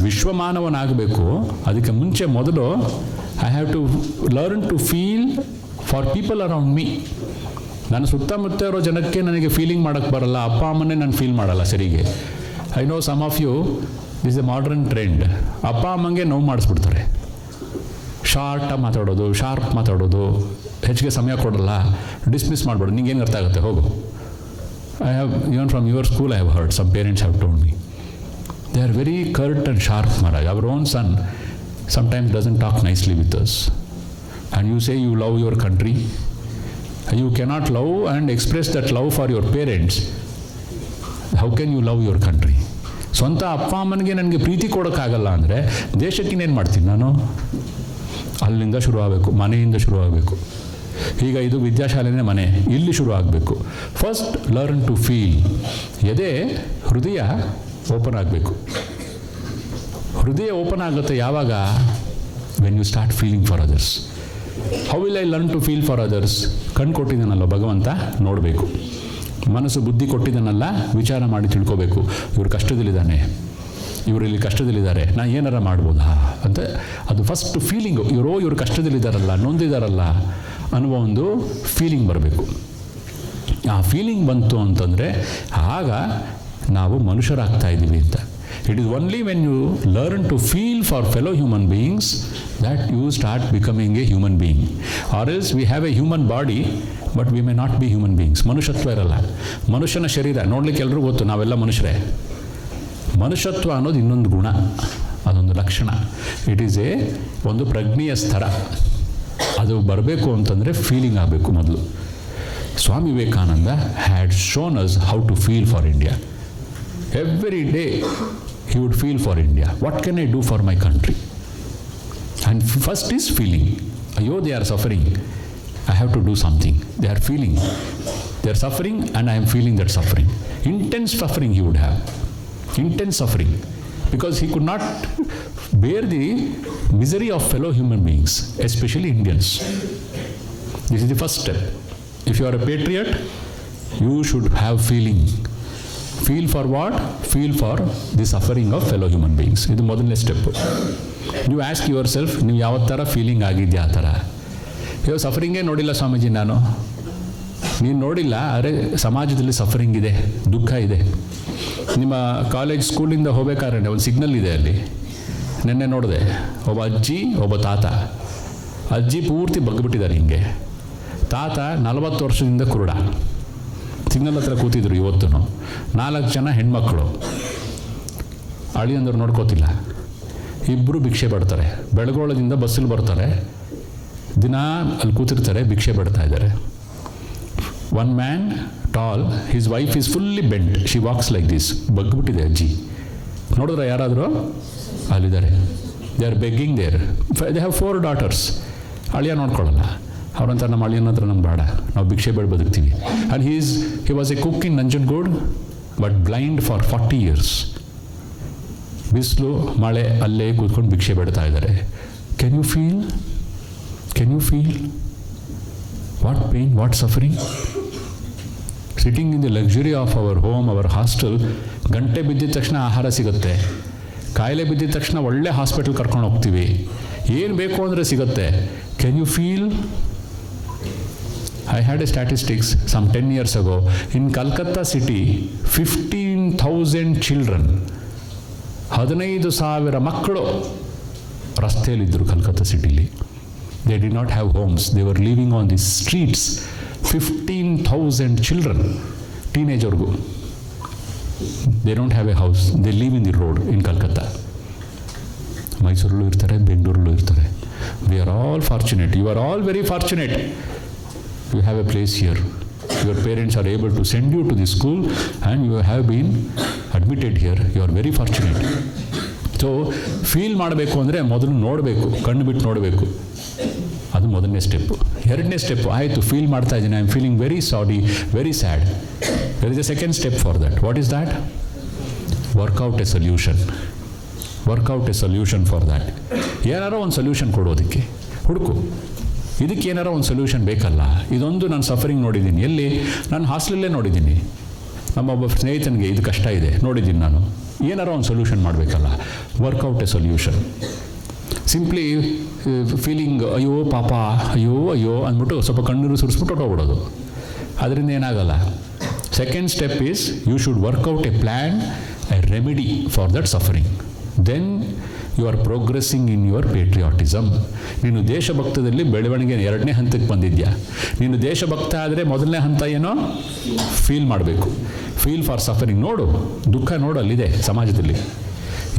ವಿಶ್ವಮಾನವನಾಗಬೇಕು. ಅದಕ್ಕೆ ಮುಂಚೆ ಮೊದಲು I have to learn to feel for people around me. ನನ್ನ ಸುತ್ತಮುತ್ತ ಇರೋ ಜನಕ್ಕೆ ನನಗೆ feeling ಮಾಡೋಕ್ಕೆ ಬರಲ್ಲ. ಅಪ್ಪ ಅಮ್ಮನೇ ನಾನು ಫೀಲ್ ಮಾಡಲ್ಲ ಸರಿಗೆ. I know some of you, this a modern trend. ಅಪ್ಪ ಅಮ್ಮಂಗೆ ನೋವು ಮಾಡಿಸ್ಬಿಡ್ತಾರೆ. ಶಾರ್ಟಾಗಿ ಮಾತಾಡೋದು, ಶಾರ್ಪ್ ಮಾತಾಡೋದು, ಹೆಚ್ಚಿಗೆ ಸಮಯ ಕೊಡಲ್ಲ, ಡಿಸ್ಮಿಸ್ ಮಾಡ್ಬಿಡೋದು. ನಿಂಗೇನು ಅರ್ಥ ಆಗುತ್ತೆ, ಹೋಗು. I have even from your school I have heard some parents have told me. They are very curt and sharp, Maharaj. Our own son sometimes doesn't talk nicely with us. And you say you love your country. You cannot love and express that love for your parents. How can you love your country? ಸ್ವಂತ ಅಪ್ಪ ಅಮ್ಮನಿಗೆ ನನಗೆ ಪ್ರೀತಿ ಕೊಡೋಕ್ಕಾಗಲ್ಲ ಅಂದರೆ ದೇಶಕ್ಕಿನ್ನೇನು ಮಾಡ್ತೀನಿ ನಾನು? ಅಲ್ಲಿಂದ ಶುರು ಆಗಬೇಕು, ಮನೆಯಿಂದ ಶುರು ಆಗಬೇಕು. ಈಗ ಇದು ವಿದ್ಯಾಶಾಲೆನೇ ಮನೆ, ಇಲ್ಲಿ ಶುರು ಆಗಬೇಕು. First learn to feel. ಎದೆ, ಹೃದಯ ಓಪನ್ ಆಗಬೇಕು. ಹೃದಯ ಓಪನ್ ಆಗುತ್ತೆ ಯಾವಾಗ? When you start feeling for others. How will I learn to feel for others? ಕಣ್ಣು ಕೊಟ್ಟಿದ್ದಾನಲ್ಲ ಭಗವಂತ, ನೋಡಬೇಕು. ಮನಸ್ಸು ಬುದ್ಧಿ ಕೊಟ್ಟಿದ್ದಾನಲ್ಲ, ವಿಚಾರ ಮಾಡಿ ತಿಳ್ಕೋಬೇಕು. ಇವರು ಕಷ್ಟದಲ್ಲಿದ್ದಾನೆ, ಇವರಲ್ಲಿ ಕಷ್ಟದಲ್ಲಿದ್ದಾರೆ, ನಾನು ಏನಾರ ಮಾಡ್ಬೋದಾ ಅಂತ. ಅದು ಫಸ್ಟ್ ಫೀಲಿಂಗು. ಇವರು ಕಷ್ಟದಲ್ಲಿದ್ದಾರಲ್ಲ, ನೊಂದಿದ್ದಾರಲ್ಲ ಅನ್ನುವ ಒಂದು ಫೀಲಿಂಗ್ ಬರಬೇಕು. ಆ ಫೀಲಿಂಗ್ ಬಂತು ಅಂತಂದರೆ ಆಗ ನಾವು ಮನುಷ್ಯರಾಗ್ತಾ ಇದ್ದೀವಿ ಅಂತ. It is only when you learn to feel for fellow human beings that you start becoming a human being. Or else we have a human body but we may not be human beings. ಮನುಷ್ಯತ್ವ ಇರಲ್ಲ. ಮನುಷ್ಯನ ಶರೀರ ನೋಡ್ಲಿಕ್ಕೆ ಎಲ್ಲರೂ ಗೊತ್ತು, ನಾವೆಲ್ಲ ಮನುಷ್ಯರೇ. ಮನುಷ್ಯತ್ವ ಅನ್ನೋದು ಇನ್ನೊಂದು ಗುಣ, ಅದೊಂದು ಲಕ್ಷಣ. ಇಟ್ ಈಸ್ ಒಂದು ಪ್ರಜ್ಞೆಯ ಸ್ತರ. ಅದು ಬರಬೇಕು ಅಂತಂದರೆ ಫೀಲಿಂಗ್ ಆಗಬೇಕು ಮೊದಲು. Swami Vivekananda had shown us how to feel for India. Every day he would feel for India. What can I do for my country? And first is feeling. Ayyo, they are suffering. I have to do something. They are feeling. They are suffering and I am feeling that suffering. Intense suffering he would have. Intense suffering. Because he could not bear the misery of fellow human beings, especially Indians. This is the first step. If you are a patriot, you should have feeling. Feel for what? Feel for the suffering of fellow human beings. ಇದು ಮೊದಲನೇ step. ನೀವು ask your self, ನೀವು ಯಾವ ಥರ feeling ಆಗಿದೆಯಾ ಆ ಥರ. ಇವಾಗ ಸಫರಿಂಗೇ ನೋಡಿಲ್ಲ ಸ್ವಾಮೀಜಿ ನಾನು. ನೀನು ನೋಡಿಲ್ಲ, ಆದರೆ ಸಮಾಜದಲ್ಲಿ ಸಫರಿಂಗ್ ಇದೆ, ದುಃಖ ಇದೆ. ನಿಮ್ಮ ಕಾಲೇಜ್ ಸ್ಕೂಲಿಂದ ಹೋಗ್ಬೇಕಾದ್ರೆ ಒಂದು ಸಿಗ್ನಲ್ ಇದೆ ಅಲ್ಲಿ. ನೆನ್ನೆ ನೋಡಿದೆ, ಒಬ್ಬ ಅಜ್ಜಿ ಒಬ್ಬ ತಾತ. ಅಜ್ಜಿ ಪೂರ್ತಿ ಬಗ್ಗಿಬಿಟ್ಟಿದ್ದಾರೆ ಹಿಂಗೆ. ತಾತ 40 ವರ್ಷದಿಂದ ಕುರುಡ. ಸಿಗ್ನಲ್ ಹತ್ರ ಕೂತಿದ್ರು ಇವತ್ತು. 4 ಜನ ಹೆಣ್ಮಕ್ಳು. ಅಳಿಯಂದ್ರು ನೋಡ್ಕೋತಿಲ್ಲ. ಇಬ್ಬರು ಭಿಕ್ಷೆ ಬಿಡ್ತಾರೆ. ಬೆಳಗೋಳದಿಂದ ಬಸ್ಸಲ್ಲಿ ಬರ್ತಾರೆ, ದಿನ ಅಲ್ಲಿ ಕೂತಿರ್ತಾರೆ, ಭಿಕ್ಷೆ ಬಿಡ್ತಾ ಇದ್ದಾರೆ. One man tall, his wife is fully bend, she walks like this. ಬಗ್ಬಿಟ್ಟಿದೆ ಅಜ್ಜಿ. ನೋಡಿದ್ರೆ ಯಾರಾದರೂ ಅಲ್ಲಿದ್ದಾರೆ. They are begging there. They have 4 daughters. ಅಳಿಯ ನೋಡ್ಕೊಳ್ಳಲ್ಲ. ಅವ್ರಂತ ನಮ್ಮ ಅಳಿಯನ ಹತ್ರ ನಮ್ಗೆ ಬೇಡ, ನಾವು ಭಿಕ್ಷೆ ಬೇಡ ಬದುಕ್ತೀವಿ. And he was a cook in Nanjangud, but blind for 40 years. ಬಿಸಿಲು ಮಳೆ ಅಲ್ಲೇ ಕೂತ್ಕೊಂಡು ಭಿಕ್ಷೆ ಬೇಡ್ತಾ ಇದ್ದಾರೆ. Can you feel what pain, what suffering? Sitting in the luxury of our home, our hostel. ಗಂಟೆ ಬಿದ್ದಿದ ತಕ್ಷಣ ಆಹಾರ ಸಿಗುತ್ತೆ, ಕಾಯಿಲೆ ಬಿದ್ದಿದ ತಕ್ಷಣ ಒಳ್ಳೆ ಹಾಸ್ಪಿಟಲ್ ಕರ್ಕೊಂಡು ಹೋಗ್ತೀವಿ, ಏನು ಬೇಕು ಅಂದರೆ ಸಿಗುತ್ತೆ. Can you feel? I had a statistics some 10 years ago. In Calcutta city, 15,000 children, 15,000 ಮಕ್ಕಳು ರಸ್ತೆಯಲ್ಲಿದ್ದರು ಕಲ್ಕತ್ತಾ ಸಿಟಿಲಿ. They did not have homes. They were living on the streets. 15,000 children, teenagergu. They don't have a house. They live in the road in Calcutta. ಮೈಸೂರಲ್ಲೂ ಇರ್ತಾರೆ, ಬೆಂಗಳೂರಲ್ಲೂ ಇರ್ತಾರೆ. We are all fortunate. You are all very fortunate. You have a place here. Your parents are able to send you to the school and you have been admitted here. You are very fortunate. So, feel ಮಾಡಬೇಕು ಅಂದರೆ ಮೊದಲು ನೋಡಬೇಕು, ಕಣ್ಣು ಬಿಟ್ಟು ನೋಡಬೇಕು. ಅದು ಮೊದಲನೇ step. ಎರಡನೇ ಸ್ಟೆಪ್ಪು ಆಯಿತು, ಫೀಲ್ ಮಾಡ್ತಾ ಇದ್ದೀನಿ, I am feeling very sorry, very sad. There is a second step for that. What is that? Work out a solution. Work out a solution for that. ಏನಾರೋ ಒಂದು ಸೊಲ್ಯೂಷನ್ ಕೊಡೋದಕ್ಕೆ ಹುಡುಕು. ಇದಕ್ಕೆ ಏನಾರೋ ಒಂದು ಸೊಲ್ಯೂಷನ್ ಬೇಕಲ್ಲ. ಇದೊಂದು ನಾನು ಸಫರಿಂಗ್ ನೋಡಿದ್ದೀನಿ. ಎಲ್ಲಿ? ನಾನು ಹಾಸ್ಟೆಲಲ್ಲೇ ನೋಡಿದ್ದೀನಿ. ನಮ್ಮೊಬ್ಬ ಸ್ನೇಹಿತನಿಗೆ ಇದು ಕಷ್ಟ ಇದೆ, ನೋಡಿದ್ದೀನಿ ನಾನು. ಏನಾರೋ ಒಂದು ಸೊಲ್ಯೂಷನ್ ಮಾಡಬೇಕಲ್ಲ. Work out a solution. Simply feeling ಅಯ್ಯೋ ಪಾಪ, ಅಯ್ಯೋ ಅಯ್ಯೋ ಅಂದ್ಬಿಟ್ಟು ಸ್ವಲ್ಪ ಕಣ್ಣೀರು ಸುರಿಸ್ಬಿಟ್ಟು ಹೊಟ್ಟೋಗ್ಬಿಡೋದು, ಅದರಿಂದ ಏನಾಗಲ್ಲ. Second step is you should work out a plan, a remedy for that suffering. Then you are progressing in your patriotism. ನೀನು ದೇಶಭಕ್ತದಲ್ಲಿ ಬೆಳವಣಿಗೆ 2ನೇ ಹಂತಕ್ಕೆ ಬಂದಿದ್ಯಾ. ನೀನು ದೇಶಭಕ್ತ ಆದರೆ ಮೊದಲನೇ ಹಂತ ಏನೋ ಫೀಲ್ ಮಾಡಬೇಕು. Feel for suffering. ನೋಡು, ದುಃಖ ನೋಡು, ಅಲ್ಲಿದೆ ಸಮಾಜದಲ್ಲಿ.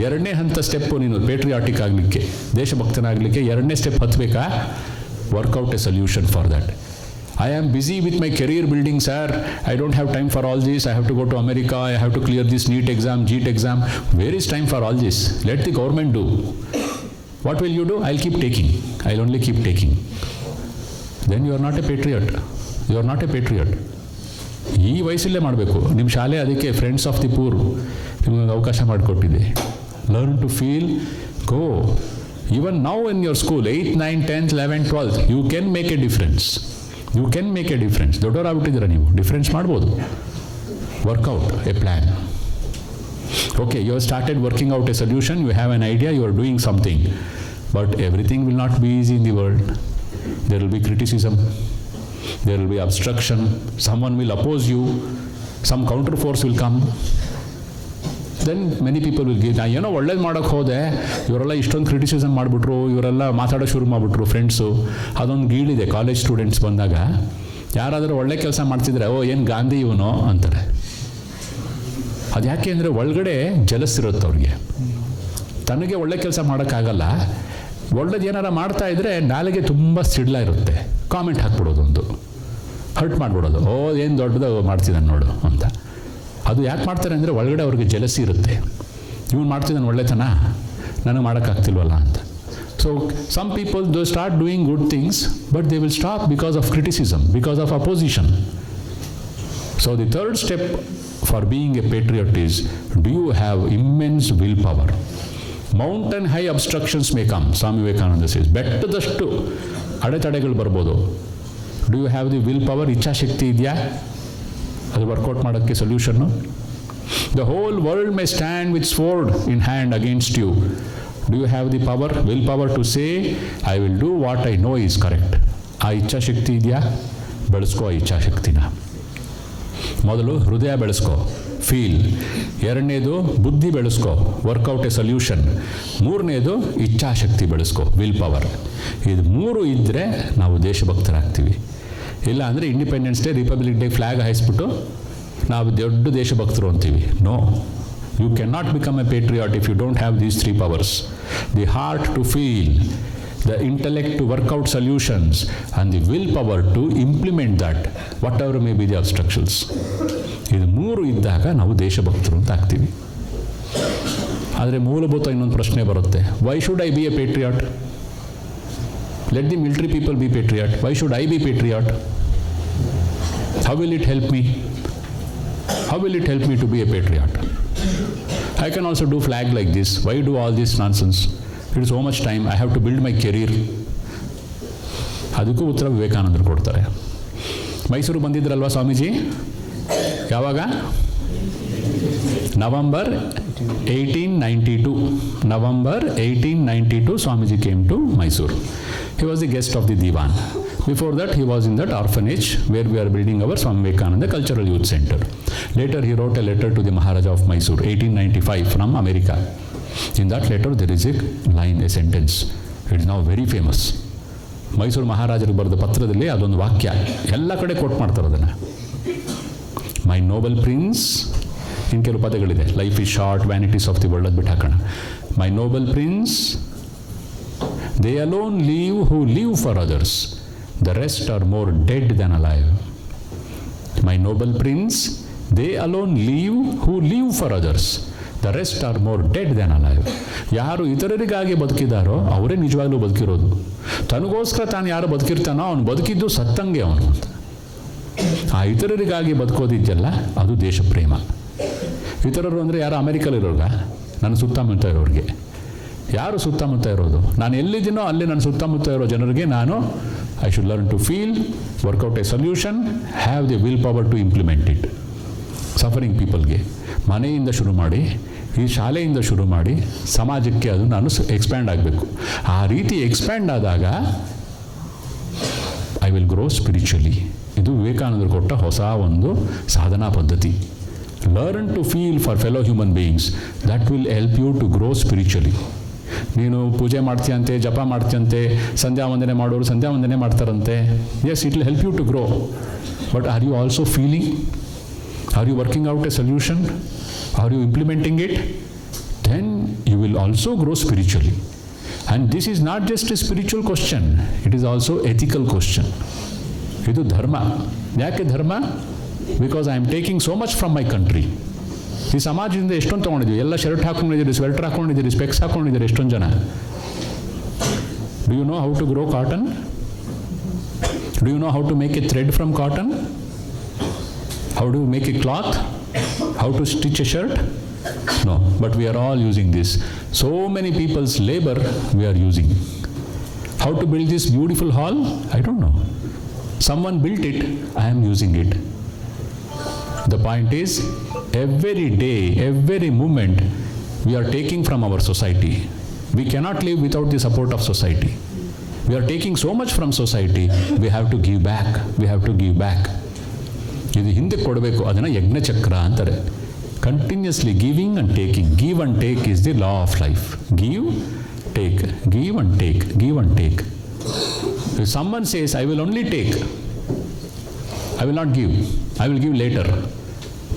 2ನೇ ಹಂತ ಸ್ಟೆಪ್ಪು ನೀನು ಪೇಟ್ರಿಯಾಟಿಕ್ ಆಗಲಿಕ್ಕೆ, ದೇಶಭಕ್ತನಾಗಲಿಕ್ಕೆ 2ನೇ ಸ್ಟೆಪ್ ಹತ್ತಬೇಕಾ? Work out a solution for that. I am busy with my career building, sir. I don't have time for all this. I have to go to America. I have to clear this NEET exam, JEET exam. Where is time for all this? Let the government do. What will you do? I'll keep taking. I'll only keep taking. Then you are not a patriot. You are not a patriot. ಈ ವಯಸ್ಸಲ್ಲೇ ಮಾಡಬೇಕು. ನಿಮ್ಮ ಶಾಲೆ ಅದಕ್ಕೆ friends of the poor ನಿಮಗೆ ಅವಕಾಶ ಮಾಡಿಕೊಟ್ಟಿದೆ. Learn to feel, go. Even now in your school, 8th, 9th, 10th, 11th, 12th, you can make a difference. You can make a difference. ದೊಡ್ಡವರಾಗ್ಬಿಟ್ಟಿದ್ದೀರ ನೀವು, ಡಿಫ್ರೆನ್ಸ್ ಮಾಡ್ಬೋದು. Work out a plan. Okay, you have started working out a solution, you have an idea, you are doing something. But everything will not be easy in the world. There will be criticism, there will be obstruction, someone will oppose you, some counter force will come. Then many people will give, ಏನೋ ಒಳ್ಳೇದು ಮಾಡೋಕ್ಕೆ ಹೋದೆ, ಇವರೆಲ್ಲ ಇಷ್ಟೊಂದು criticism ಮಾಡಿಬಿಟ್ರು, ಇವರೆಲ್ಲ ಮಾತಾಡೋ ಶುರು ಮಾಡಿಬಿಟ್ರು ಫ್ರೆಂಡ್ಸು. ಅದೊಂದು ಗೀಳಿದೆ ಕಾಲೇಜ್ ಸ್ಟೂಡೆಂಟ್ಸ್ ಬಂದಾಗ. ಯಾರಾದರೂ ಒಳ್ಳೆ ಕೆಲಸ ಮಾಡ್ತಿದ್ರೆ ಓ ಏನು ಗಾಂಧಿ ಇವನು ಅಂತಾರೆ. ಅದು ಯಾಕೆ ಅಂದರೆ ಒಳಗಡೆ ಜಲಸ್ಸಿರುತ್ತೆ ಅವ್ರಿಗೆ. ತನಗೆ ಒಳ್ಳೆ ಕೆಲಸ ಮಾಡೋಕ್ಕಾಗಲ್ಲ, ಒಳ್ಳೇದು ಏನಾರ ಮಾಡ್ತಾ ಇದ್ದರೆ ನಾಲಿಗೆ ತುಂಬ ಸಿಡ್ಲ ಇರುತ್ತೆ, ಕಾಮೆಂಟ್ ಹಾಕ್ಬಿಡೋದು, ಒಂದು ಹರ್ಟ್ ಮಾಡಿಬಿಡೋದು. ಓ ಏನು ದೊಡ್ಡದು ಮಾಡ್ತಿದ್ದಾನೆ ನೋಡು ಅಂತ. ಅದು ಯಾಕೆ ಮಾಡ್ತಾರೆ ಅಂದರೆ ಒಳಗಡೆ ಅವ್ರಿಗೆ ಜಲಸಿ ಇರುತ್ತೆ. ಇವನು ಮಾಡ್ತಿದ್ದಾನೆ ಒಳ್ಳೆತನ, ನನಗೆ ಮಾಡೋಕ್ಕಾಗ್ತಿಲ್ವಲ್ಲ ಅಂತ. So some people they start doing good things but they will stop because of criticism, because of opposition. So the third step for being a patriot is, do you have immense willpower? Mountain high obstructions may come, Swami Vivekananda says. ಬೆಟ್ಟದಷ್ಟು ಅಡೆತಡೆಗಳು ಬರ್ಬೋದು. Do you have the willpower? ಇಚ್ಛಾಶಕ್ತಿ ಇದೆಯಾ ಅದು workout ಮಾಡೋಕ್ಕೆ ಸೊಲ್ಯೂಷನ್ನು? The whole world may stand with sword in hand against you. Do you have the power, willpower to say, I will do what I know is correct? ಆ ಇಚ್ಛಾಶಕ್ತಿ ಇದೆಯಾ? ಬೆಳೆಸ್ಕೋ ಆ ಇಚ್ಛಾಶಕ್ತಿನ. ಮೊದಲು ಹೃದಯ ಬೆಳೆಸ್ಕೋ, ಫೀಲ್. ಎರಡನೇದು ಬುದ್ಧಿ ಬೆಳೆಸ್ಕೋ, ವರ್ಕೌಟ್ ಎ ಸೊಲ್ಯೂಷನ್. ಮೂರನೇದು ಇಚ್ಛಾಶಕ್ತಿ ಬೆಳೆಸ್ಕೋ, ವಿಲ್ ಪವರ್. ಇದು ಮೂರು ಇದ್ದರೆ ನಾವು ದೇಶಭಕ್ತರಾಗ್ತೀವಿ. ಇಲ್ಲ ಅಂದರೆ independence day, republic day flag ಹಾಯಿಸ್ಬಿಟ್ಟು ನಾವು ದೊಡ್ಡ ದೇಶಭಕ್ತರು ಅಂತೀವಿ. No, you can not become a patriot if you don't have these three powers. The heart to feel, the intellect to work out solutions, and the willpower to implement that, whatever may be the obstructions. ಇದು ಮೂರು ಇದ್ದಾಗ ನಾವು ದೇಶಭಕ್ತರು ಅಂತ ಆಗ್ತೀವಿ. ಆದರೆ ಮೂಲಭೂತ ಇನ್ನೊಂದು ಪ್ರಶ್ನೆ ಬರುತ್ತೆ, why should I B A patriot? Let the military people B patriot, why should I B patriot? How will it help me? How will it help me to be a patriot? I can also do flag like this. Why do all this nonsense? It is so much time. I have to build my career. ಅದಕ್ಕೂ ಉತ್ತರ ವಿವೇಕಾನಂದರು ಕೊಡ್ತಾರೆ. ಮೈಸೂರು ಬಂದಿದ್ರಲ್ವಾ ಸ್ವಾಮೀಜಿ? ಯಾವಾಗ? November 1892. November 1892, Swamiji came to Mysore. He was the guest of the Diwan. Before that, he was in that orphanage where we are building our Swami Vivekananda Cultural Youth Center. Later, he wrote a letter to the Maharaja of Mysore, 1895, from America. In that letter, there is a line, a sentence. It is now very famous. Mysuru ಮಹಾರಾಜರಿಗೆ ಬರೆದ ಪತ್ರದಲ್ಲಿ ಅದೊಂದು ವಾಕ್ಯ ಎಲ್ಲ ಕಡೆ coat ಮಾಡ್ತಾರೆ ಅದನ್ನು. ಮೈ noble prince, ಇನ್ನು ಕೆಲವು ಪದಗಳಿದೆ, life is short, vanities of the world, ಅದು ಬಿಟ್ಟು ಹಾಕೋಣ. My noble prince, they alone live who live for others, the rest are more dead than alive. My noble prince, they alone live who live for others. The rest are more dead than alive. ಯಾರು ಇತರರಿಗಾಗಿ ಬದುಕಿದಾರೋ ಅವರೇ ನಿಜವಾಗ್ಲೂ ಬದುಕಿರೋದು. ತನಗೋಸ್ಕರ ತಾನು ಯಾರು ಬದುಕಿರ್ತಾನೋ ಅವನು ಬದುಕಿದ್ದು ಸತ್ತಂಗೆ ಅವನು ಅಂತ. ಆ ಇತರರಿಗಾಗಿ ಬದುಕೋದಿದ್ದಲ್ಲ ಅದು ದೇಶ ಪ್ರೇಮ. ಇತರರು ಅಂದರೆ ಯಾರು? ಅಮೆರಿಕಲ್ಲಿರೋರ್ಗ, ನನ್ನ ಸುತ್ತಮುತ್ತ ಇರೋರಿಗೆ. ಯಾರು ಸುತ್ತಮುತ್ತ ಇರೋದು? ನಾನು ಎಲ್ಲಿದ್ದೀನೋ ಅಲ್ಲಿ ನನ್ನ ಸುತ್ತಮುತ್ತ ಇರೋ ಜನರಿಗೆ ನಾನು I should learn to feel, work out a solution, have the willpower to implement it. Suffering ಪೀಪಲ್ಗೆ ಮನೆಯಿಂದ ಶುರು ಮಾಡಿ, ಈ ಶಾಲೆಯಿಂದ ಶುರು ಮಾಡಿ, ಸಮಾಜಕ್ಕೆ ಅದು ನಾನು ಎಕ್ಸ್ಪ್ಯಾಂಡ್ ಆಗಬೇಕು. ಆ ರೀತಿ ಎಕ್ಸ್ಪ್ಯಾಂಡ್ ಆದಾಗ ಐ ವಿಲ್ ಗ್ರೋ ಸ್ಪಿರಿಚುವಲಿ. ಇದು ವಿವೇಕಾನಂದರು ಕೊಟ್ಟ ಹೊಸ ಒಂದು ಸಾಧನಾ ಪದ್ಧತಿ. Learn to feel for fellow human beings, that will help you to grow spiritually. ನೀನು ಪೂಜೆ ಮಾಡ್ತೀಯಂತೆ, ಜಪ ಮಾಡ್ತೀಯಂತೆ, ಸಂಧ್ಯಾ ವಂದನೆ ಮಾಡೋರು ಸಂಧ್ಯಾ ವಂದನೆ ಮಾಡ್ತಾರಂತೆ. Yes, it will help you to grow. But are you also feeling? Are you working out a solution? Are you implementing it? Then you will also grow spiritually. And this is not just a spiritual question, it is also ethical question. ಇದು ಧರ್ಮ. ಯಾಕೆ ಧರ್ಮ? Because I am taking so much from my country. ಈ ಸಮಾಜದಿಂದ ಎಷ್ಟೊಂದು ತೊಗೊಂಡಿದ್ದೀವಿ. ಎಲ್ಲ shirt ಹಾಕೊಂಡಿದ್ದೀರಿ, ಸ್ವೆಟರ್ ಹಾಕೊಂಡಿದ್ದೀರಿ, ಸ್ಪೆಕ್ಸ್ ಹಾಕೊಂಡಿದ್ದೀರಿ ಎಷ್ಟೊಂದು ಜನ. Do you know how to grow cotton? Do you know how to make a thread from cotton? How do make a cloth? How to stitch a shirt? No, but we are all using this. So many people's labour we are using. How to build this beautiful hall? I don't know. Someone built it, I am using it. The point is, every day, every moment, we are taking from our society. We cannot live without the support of society. We are taking so much from society, we have to give back. We have to give back. ಇದು ಹಿಂದೆ ಕೊಡಬೇಕು, ಅದನ್ನು ಯಜ್ಞಚಕ್ರ ಅಂತಾರೆ. Continuously giving and taking. Give and take is the law of life. Give, take, give and take, give and take. If someone says, I will only take, I will not give, I will give later,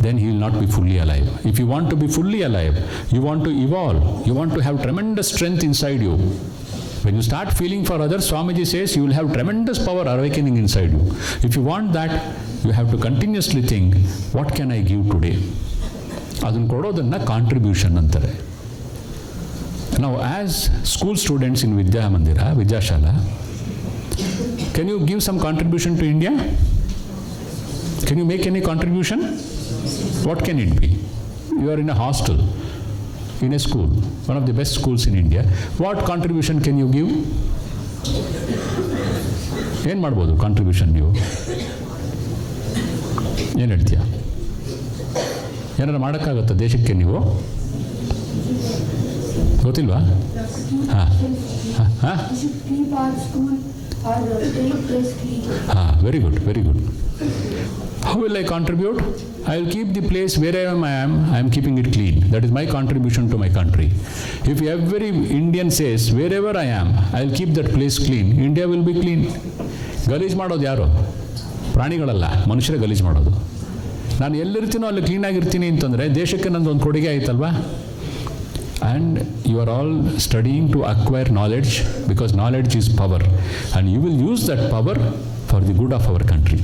then he will not be fully alive. If you want to be fully alive, you want to evolve, you want to have tremendous strength inside you. When you start feeling for others, Swamiji says, you will have tremendous power awakening inside you. If you want that, you have to continuously think, what can I give today? ಅದನ್ನು ಕೊಡೋದನ್ನು contribution ಅಂತಾರೆ. Now, as school students in Vidyashala, can you give some contribution to India? Can you make any contribution? What can it be? You are in a hostel, in a school, one of the best schools in India. What contribution can you give? ಏನು ಮಾಡ್ಬೋದು contribution ನೀವು? ಏನು ಹೇಳ್ತೀಯ? ಏನಾರು ಮಾಡೋಕ್ಕಾಗತ್ತಾ ದೇಶಕ್ಕೆ ನೀವು? ಗೊತ್ತಿಲ್ವಾ? ಹಾಂ ಹಾಂ ಹಾಂ, very good, very good. How will I contribute? I will keep the place wherever I am keeping it clean. That is my contribution to my country. If every Indian says, wherever I am, I will keep that place clean, India will be clean. ಗಲೀಜು ಮಾಡೋದು ಯಾರು? ಪ್ರಾಣಿಗಳಲ್ಲ, ಮನುಷ್ಯರೇ ಗಲೀಜು ಮಾಡೋದು. ನಾನು ಎಲ್ಲಿರ್ತೀನೋ ಅಲ್ಲಿ ಕ್ಲೀನಾಗಿರ್ತೀನಿ ಅಂತಂದರೆ ದೇಶಕ್ಕೆ ನಂದು ಒಂದು ಕೊಡುಗೆ ಆಯ್ತಲ್ವಾ? And you are all studying to acquire knowledge, because knowledge is power, and you will use that power for the good of our country.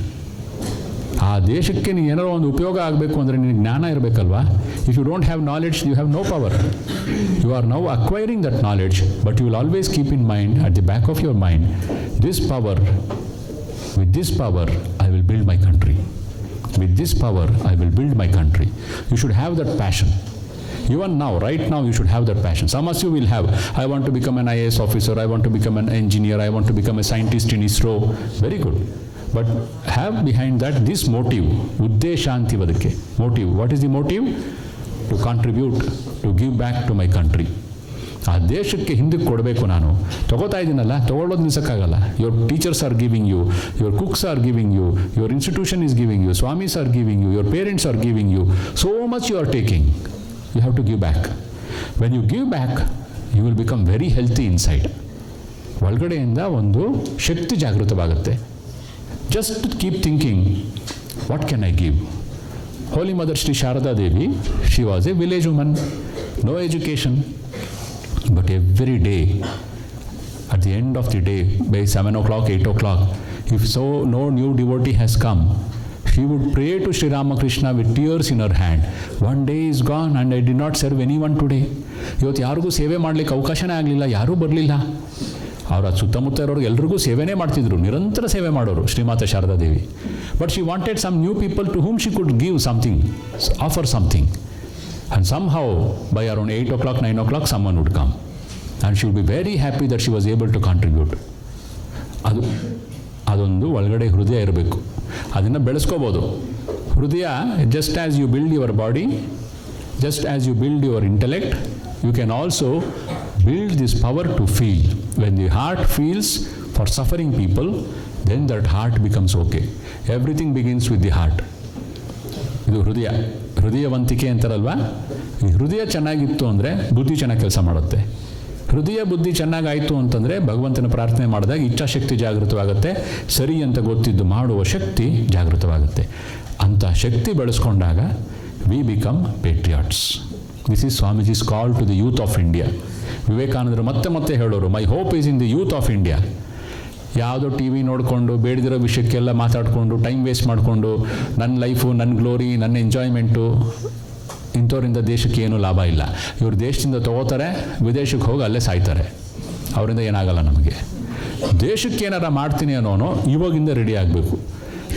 ಆ ದೇಶಕ್ಕೆ ನೀವು ಏನಾರೋ ಒಂದು ಉಪಯೋಗ ಆಗಬೇಕು ಅಂದರೆ ನಿನಗೆ ಜ್ಞಾನ ಇರಬೇಕಲ್ವಾ? If you don't have knowledge, you have no power. You are now acquiring that knowledge, but you will always keep in mind, at the back of your mind, this power, with this power I will build my country. With this power, I will build my country. You should have that passion. Even now, right now, you should have that passion. Some of you will have, I want to become an IAS officer, I want to become an engineer, I want to become a scientist in ISRO. Very good. But have behind that this motive, uddeshanti vadake. Motive. What is the motive? To contribute, to give back to my country. ಆ ದೇಶಕ್ಕೆ ಹಿಂದಕ್ಕೆ ಕೊಡಬೇಕು. ನಾನು ತಗೋತಾ ಇದ್ದೀನಲ್ಲ, ತಗೊಳ್ಳೋದು ನಿಲ್ಸಕ್ಕಾಗಲ್ಲ. Your teachers are giving you, your cooks are giving you, your institution is giving you, swamis are giving you, your parents are giving you, so much you are taking. You have to give back. When you give back, you will become very healthy inside. ಒಳಗಡೆಯಿಂದ ಒಂದು ಶಕ್ತಿ ಜಾಗೃತವಾಗುತ್ತೆ. Just keep thinking, what can I give? Holy mother Shri Sharada Devi, she was a village woman, no education. But every day, at the end of the day, by 7 o'clock, 8 o'clock, if no new devotee has come, she would pray to Sri Ramakrishna with tears in her hand. One day is gone and I did not serve anyone today. ಇವತ್ತು ಯಾರಿಗೂ ಸೇವೆ ಮಾಡಲಿಕ್ಕೆ ಅವಕಾಶನೇ ಆಗಲಿಲ್ಲ, ಯಾರೂ ಬರಲಿಲ್ಲ. ಅವರ ಸುತ್ತಮುತ್ತ ಇರೋರು ಎಲ್ರಿಗೂ ಸೇವೆನೇ ಮಾಡ್ತಿದ್ರು, ನಿರಂತರ ಸೇವೆ ಮಾಡೋರು Shrimata Sharada Devi. But she wanted some new people to whom she could give something, offer something. And somehow, by around 8 o'clock, 9 o'clock, someone would come. And she would be very happy that she was able to contribute. ಅದೊಂದು ಒಳಗಡೆ ಹೃದಯ ಇರಬೇಕು. ಅದನ್ನು ಬೆಳೆಸ್ಕೋಬೋದು. ಹೃದಯ, just as you build your body, just as you build your intellect, you can also build this power to feel. When the heart feels for suffering people, then that heart becomes okay. Everything begins with the heart. ಇದು ಹೃದಯ, ಹೃದಯವಂತಿಕೆ ಅಂತಾರಲ್ವಾ? ಈ ಹೃದಯ ಚೆನ್ನಾಗಿತ್ತು ಅಂದರೆ ಬುದ್ಧಿ ಚೆನ್ನಾಗಿ ಕೆಲಸ ಮಾಡುತ್ತೆ. ಹೃದಯ ಬುದ್ಧಿ ಚೆನ್ನಾಗಾಯಿತು ಅಂತಂದರೆ ಭಗವಂತನ ಪ್ರಾರ್ಥನೆ ಮಾಡಿದಾಗ ಇಚ್ಛಾಶಕ್ತಿ ಜಾಗೃತವಾಗುತ್ತೆ, ಸರಿ ಅಂತ ಗೊತ್ತಿದ್ದು ಮಾಡುವ ಶಕ್ತಿ ಜಾಗೃತವಾಗುತ್ತೆ. ಅಂಥ ಶಕ್ತಿ ಬೆಳೆಸ್ಕೊಂಡಾಗ we become patriots. This is Swamiji's call to the youth of India. ವಿವೇಕಾನಂದರು ಮತ್ತೆ ಮತ್ತೆ ಹೇಳೋರು, my hope is in the youth of India. ಯಾವುದೋ ಟಿ ವಿ ನೋಡಿಕೊಂಡು ಬೇಡದಿರೋ ವಿಷಯಕ್ಕೆಲ್ಲ ಮಾತಾಡಿಕೊಂಡು ಟೈಮ್ ವೇಸ್ಟ್ ಮಾಡಿಕೊಂಡು ನನ್ನ ಲೈಫು, ನನ್ನ ಗ್ಲೋರಿ, ನನ್ನ ಎಂಜಾಯ್ಮೆಂಟು, ಇಂಥವ್ರಿಂದ ದೇಶಕ್ಕೆ ಏನೂ ಲಾಭ ಇಲ್ಲ. ಇವರು ದೇಶದಿಂದ ತೊಗೋತಾರೆ, ವಿದೇಶಕ್ಕೆ ಹೋಗಿ ಅಲ್ಲೇ ಸಾಯ್ತಾರೆ. ಅವರಿಂದ ಏನಾಗಲ್ಲ ನಮಗೆ. ದೇಶಕ್ಕೆ ಏನಾರ ಮಾಡ್ತೀನಿ ಅನ್ನೋನು ಇವಾಗಿಂದ ರೆಡಿ ಆಗಬೇಕು.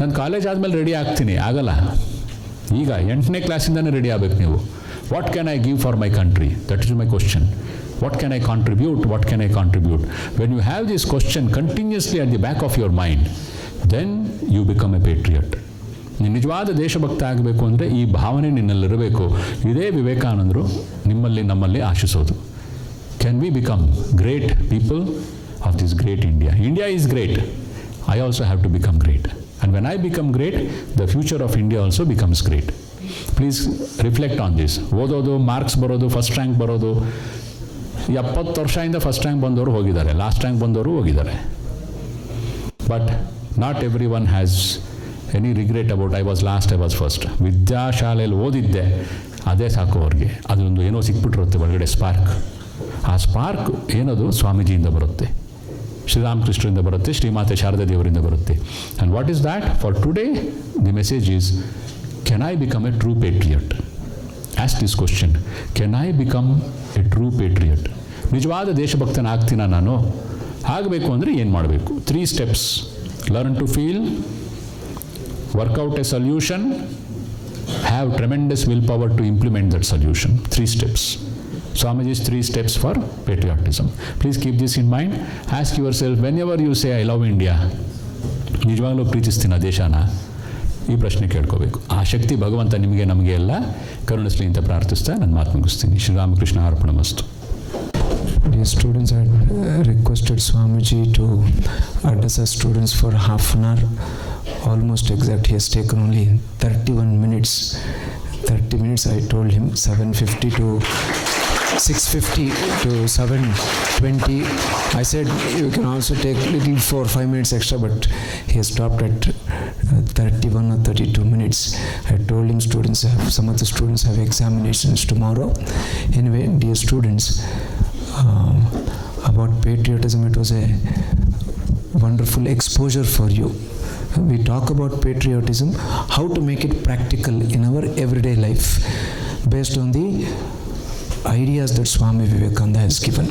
ನಾನು ಕಾಲೇಜ್ ಆದಮೇಲೆ ರೆಡಿ ಆಗ್ತೀನಿ, ಆಗಲ್ಲ. ಈಗ 8ನೇ ಕ್ಲಾಸಿಂದನೇ ರೆಡಿ ಆಗಬೇಕು ನೀವು. What can I give for my country? That is my question. What can I contribute? What can I contribute? When you have this question continuously at the back of your mind, then you become a patriot. ನೀನು ನಿಜವಾದ ದೇಶಭಕ್ತ ಆಗಬೇಕು ಅಂದರೆ ಈ ಭಾವನೆ ನಿನ್ನಲ್ಲಿರಬೇಕು. ಇದೇ ವಿವೇಕಾನಂದರು ನಿಮ್ಮಲ್ಲಿ ನಮ್ಮಲ್ಲಿ ಆಶಿಸೋದು. Can we become great people of this great India? India is great. I also have to become great. And when I become great, the future of India also becomes great. Please reflect on this. ಓದೋದು, marks ಬರೋದು, first rank ಬರೋದು, 70 ವರ್ಷದಿಂದ first rank ಬಂದವರು ಹೋಗಿದ್ದಾರೆ, last rank ಬಂದವರು ಹೋಗಿದ್ದಾರೆ. But not everyone has any regret about I was last, I was first. ವಿದ್ಯಾಶಾಲೆಯಲ್ಲಿ ಓದಿದ್ದೆ, ಅದೇ ಸಾಕು ಅವ್ರಿಗೆ. ಅದೊಂದು ಏನೋ ಸಿಕ್ಬಿಟ್ಟಿರುತ್ತೆ ಒಳಗಡೆ ಸ್ಪಾರ್ಕ್. ಆ ಸ್ಪಾರ್ಕ್ ಏನದು? ಸ್ವಾಮೀಜಿಯಿಂದ ಬರುತ್ತೆ, ಶ್ರೀರಾಮಕೃಷ್ಣರಿಂದ ಬರುತ್ತೆ, ಶ್ರೀಮಾತೆ ಶಾರದಾ ದೇವರಿಂದ ಬರುತ್ತೆ. And what is that? For today the message is, can I become a true patriot? Ask this question, can I become a true patriot? ನಿಜವಾದ ದೇಶಭಕ್ತನಾಗ್ತೀನ ನಾನು? ಆಗಬೇಕು ಅಂದರೆ ಏನು ಮಾಡಬೇಕು? 3 steps. Learn to feel, work out a solution, have tremendous willpower to implement that solution. 3 steps. Swamiji's 3 steps for patriotism. Please keep this in mind. Ask yourself, whenever you say, I love India, ನಿಜವಾಗ್ಲೂ ಪ್ರೀತಿಸ್ತೀನಿ ದೇಶನ, ಈ ಪ್ರಶ್ನೆ ಕೇಳ್ಕೋಬೇಕು. ಆ ಶಕ್ತಿ ಭಗವಂತ ನಿಮಗೆ ನಮಗೆ ಎಲ್ಲ ಕರುಣಿಸಲಿ ಅಂತ ಪ್ರಾರ್ಥಿಸ್ತಾ ನನ್ನ ಮಾತು ಮುಗಿಸ್ತೀನಿ. Shri Ramakrishna ಅರ್ಪಣಮಸ್ತು. Dear students, I requested Swamiji to address our students for half an hour. Almost exact. He has taken only 31 minutes. 30 minutes I told him, 7:50 to 6:50 to 7:20. I said you can also take little 4-5 minutes extra, but he has stopped at 31 or 32 minutes. I told him some of the students have examinations tomorrow. Anyway, dear students, about patriotism, it was a wonderful exposure for you. We talk about patriotism, how to make it practical in our everyday life based on the ideas that Swami Vivekananda has given.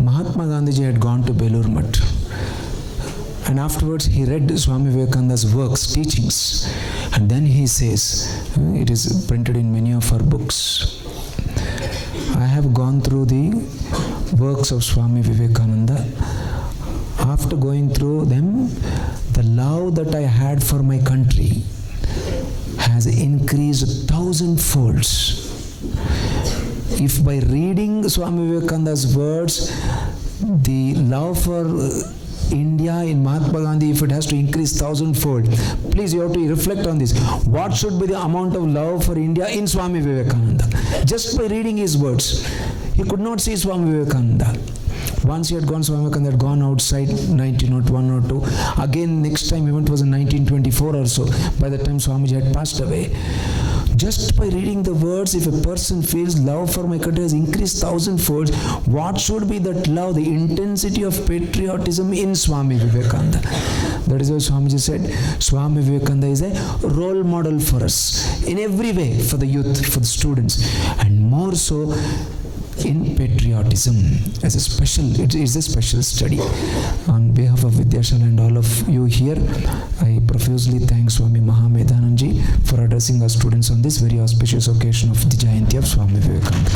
Mahatma Gandhiji had gone to Belur Math, and afterwards he read Swami Vivekananda's works, teachings, and then he says, it is printed in many of our books, I have gone through the works of Swami Vivekananda. After going through them, the love that I had for my country has increased 1,000 folds. If by reading Swami Vivekananda's words, the love for India in Mahatma Gandhi, if it has to increase 1,000-fold, please you have to reflect on this. What should be the amount of love for India in Swami Vivekananda? Just by reading his words. He could not see Swami Vivekananda. Once he had gone, Swami Vivekananda had gone outside 1901 or 2. Again, next time he went was in 1924 or so. By the time Swamiji had passed away. Just by reading the words, if a person feels love for my country has increased 1,000 folds, what should be that love, the intensity of patriotism in Swami Vivekananda? That is why Swamiji said, Swami Vivekananda is a role model for us in every way, for the youth, for the students, and more so in patriotism as a special, it is a special study. On behalf of Vidyashala and all of you here, I profusely thank Swami Mahamedhanandaji for addressing our students on this very auspicious occasion of the Jayanti of Swami Vivekananda.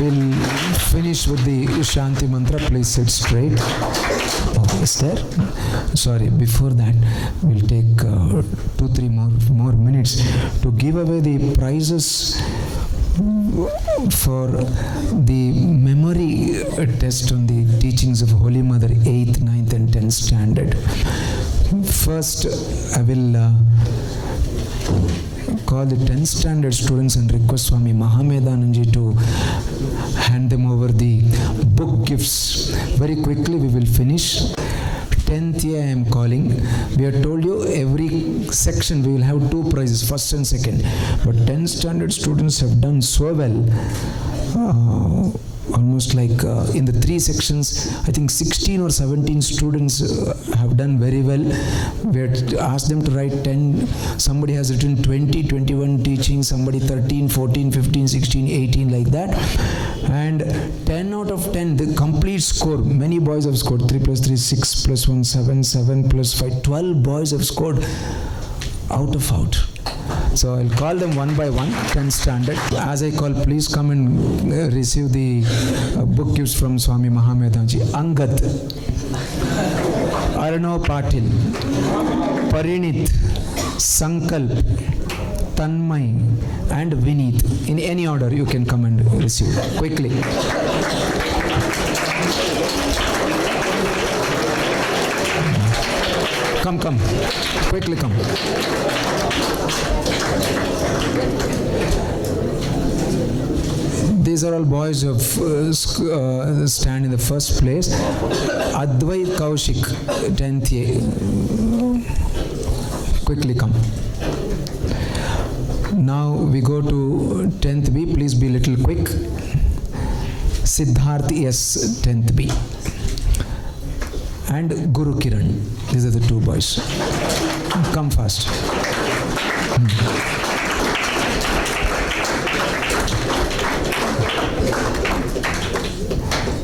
We'll finish with the Shanti Mantra. Please sit straight. Oh, is there? Sorry, before that, we'll take 2-3 more minutes to give away the prizes for the memory test on the teachings of Holy Mother, 8th, 9th and 10th standard. First, I will call the 10th standard students and request Swami Mahamedhanandaji to hand them over the book gifts. Very quickly we will finish. 10th year I am calling. We have told you every section we will have 2 prizes, first and second. But 10th standard students have done so well. Almost like in the 3 sections, I think 16 or 17 students have done very well. We had asked them to write 10. Somebody has written 20, 21 teachings, somebody 13, 14, 15, 16, 18 like that. And 10 out of 10, the complete score, many boys have scored 3 plus 3, 6 plus 1, 7, 7 plus 5, 12 boys have scored out of out. So I'll call them one by one, 10th standard. As I call, please come and receive the book gifts from Swami Mahamedhanandaji. Angad, Arno Patil, Parinit, Sankalp, Tanmay and Vineet. In any order you can come and receive. Quickly. Come. Quickly come. These are all boys who have stand in the first place. Advait Kaushik, 10th A. Quickly come. Now we go to 10th B. Please be little quick. Siddharth S, 10th B. And Guru Kiran. These are the 2 boys. Come fast.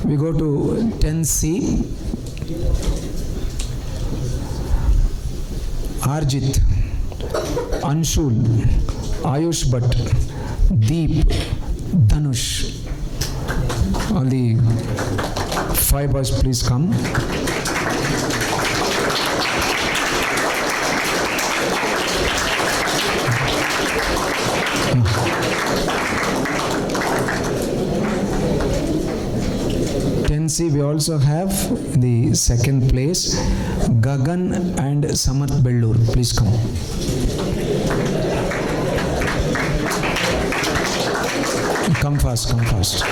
We go to 10C. Arjit, Anshul, Ayush Bhatt, Deep, Dhanush. All the 5 boys, please come. See, we also have the second place, Gagan and Samarth Bellur. Please come. Come fast, come fast.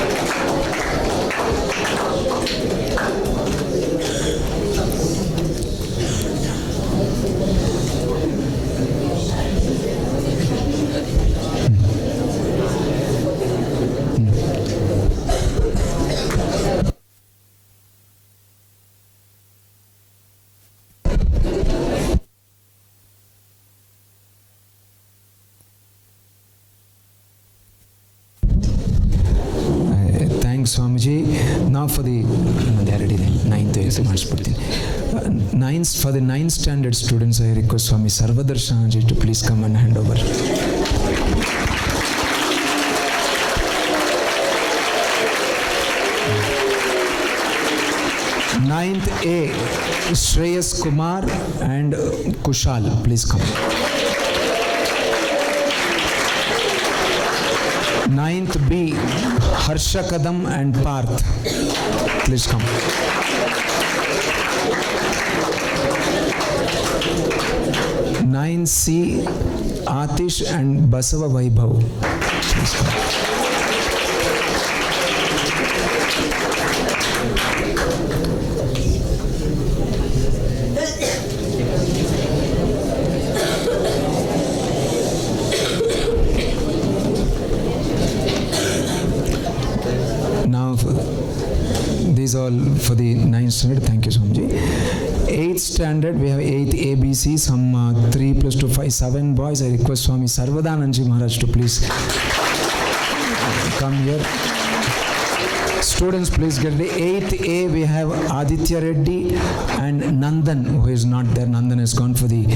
Swamiji. Now for the ninth, for the 9th standard students, I request Swami Sarvadarshanji to please come and hand over. Ninth A, Shreyas Kumar and Kushal, please come. 9th B, Harsha Kadam and Parth, please come. 9th C, Atish and Basava Vaibhav, please come. These all for the 9th standard. Thank you, Swamiji. 8th standard, we have 8th ABC, some 3 plus 2, 5, 7 boys. I request Swami Sarvadanandaji Maharaj to please come here. Students, please get ready. 8th A, we have Aditya Reddy and Nandan, who is not there. Nandan has gone for the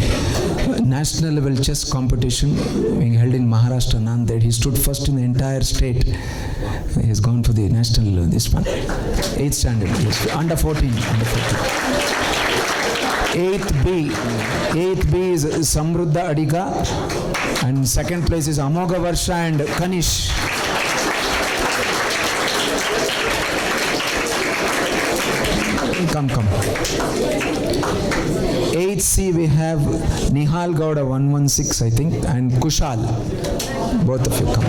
national level chess competition being held in Maharashtra, Nanded. He stood first in the entire state. He has gone for the national, this one. 8th standard, yes. Under 14. 8th B is Samruddha Adiga, and second place is Amoga Varsha and Kanish. Come. 8th C, we have Nihal Gowda 116, I think, and Kushal. Both of you come.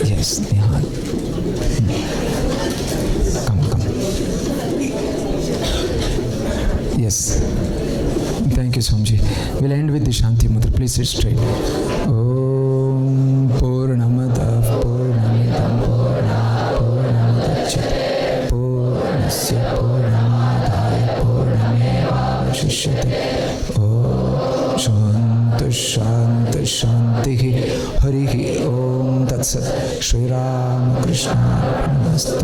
Yes, Nihal. Come. Yes. Thank you, Swamiji. We'll end with the Shanti Mudra. Please sit straight. Om Purnamada Purnamidam Purnamudachyate Purnasya Purnamadaya Purnameva Vashishyate. Om Shanti Shanti Harihi Om Tat Sat. Sri Ramakrishna Namastu.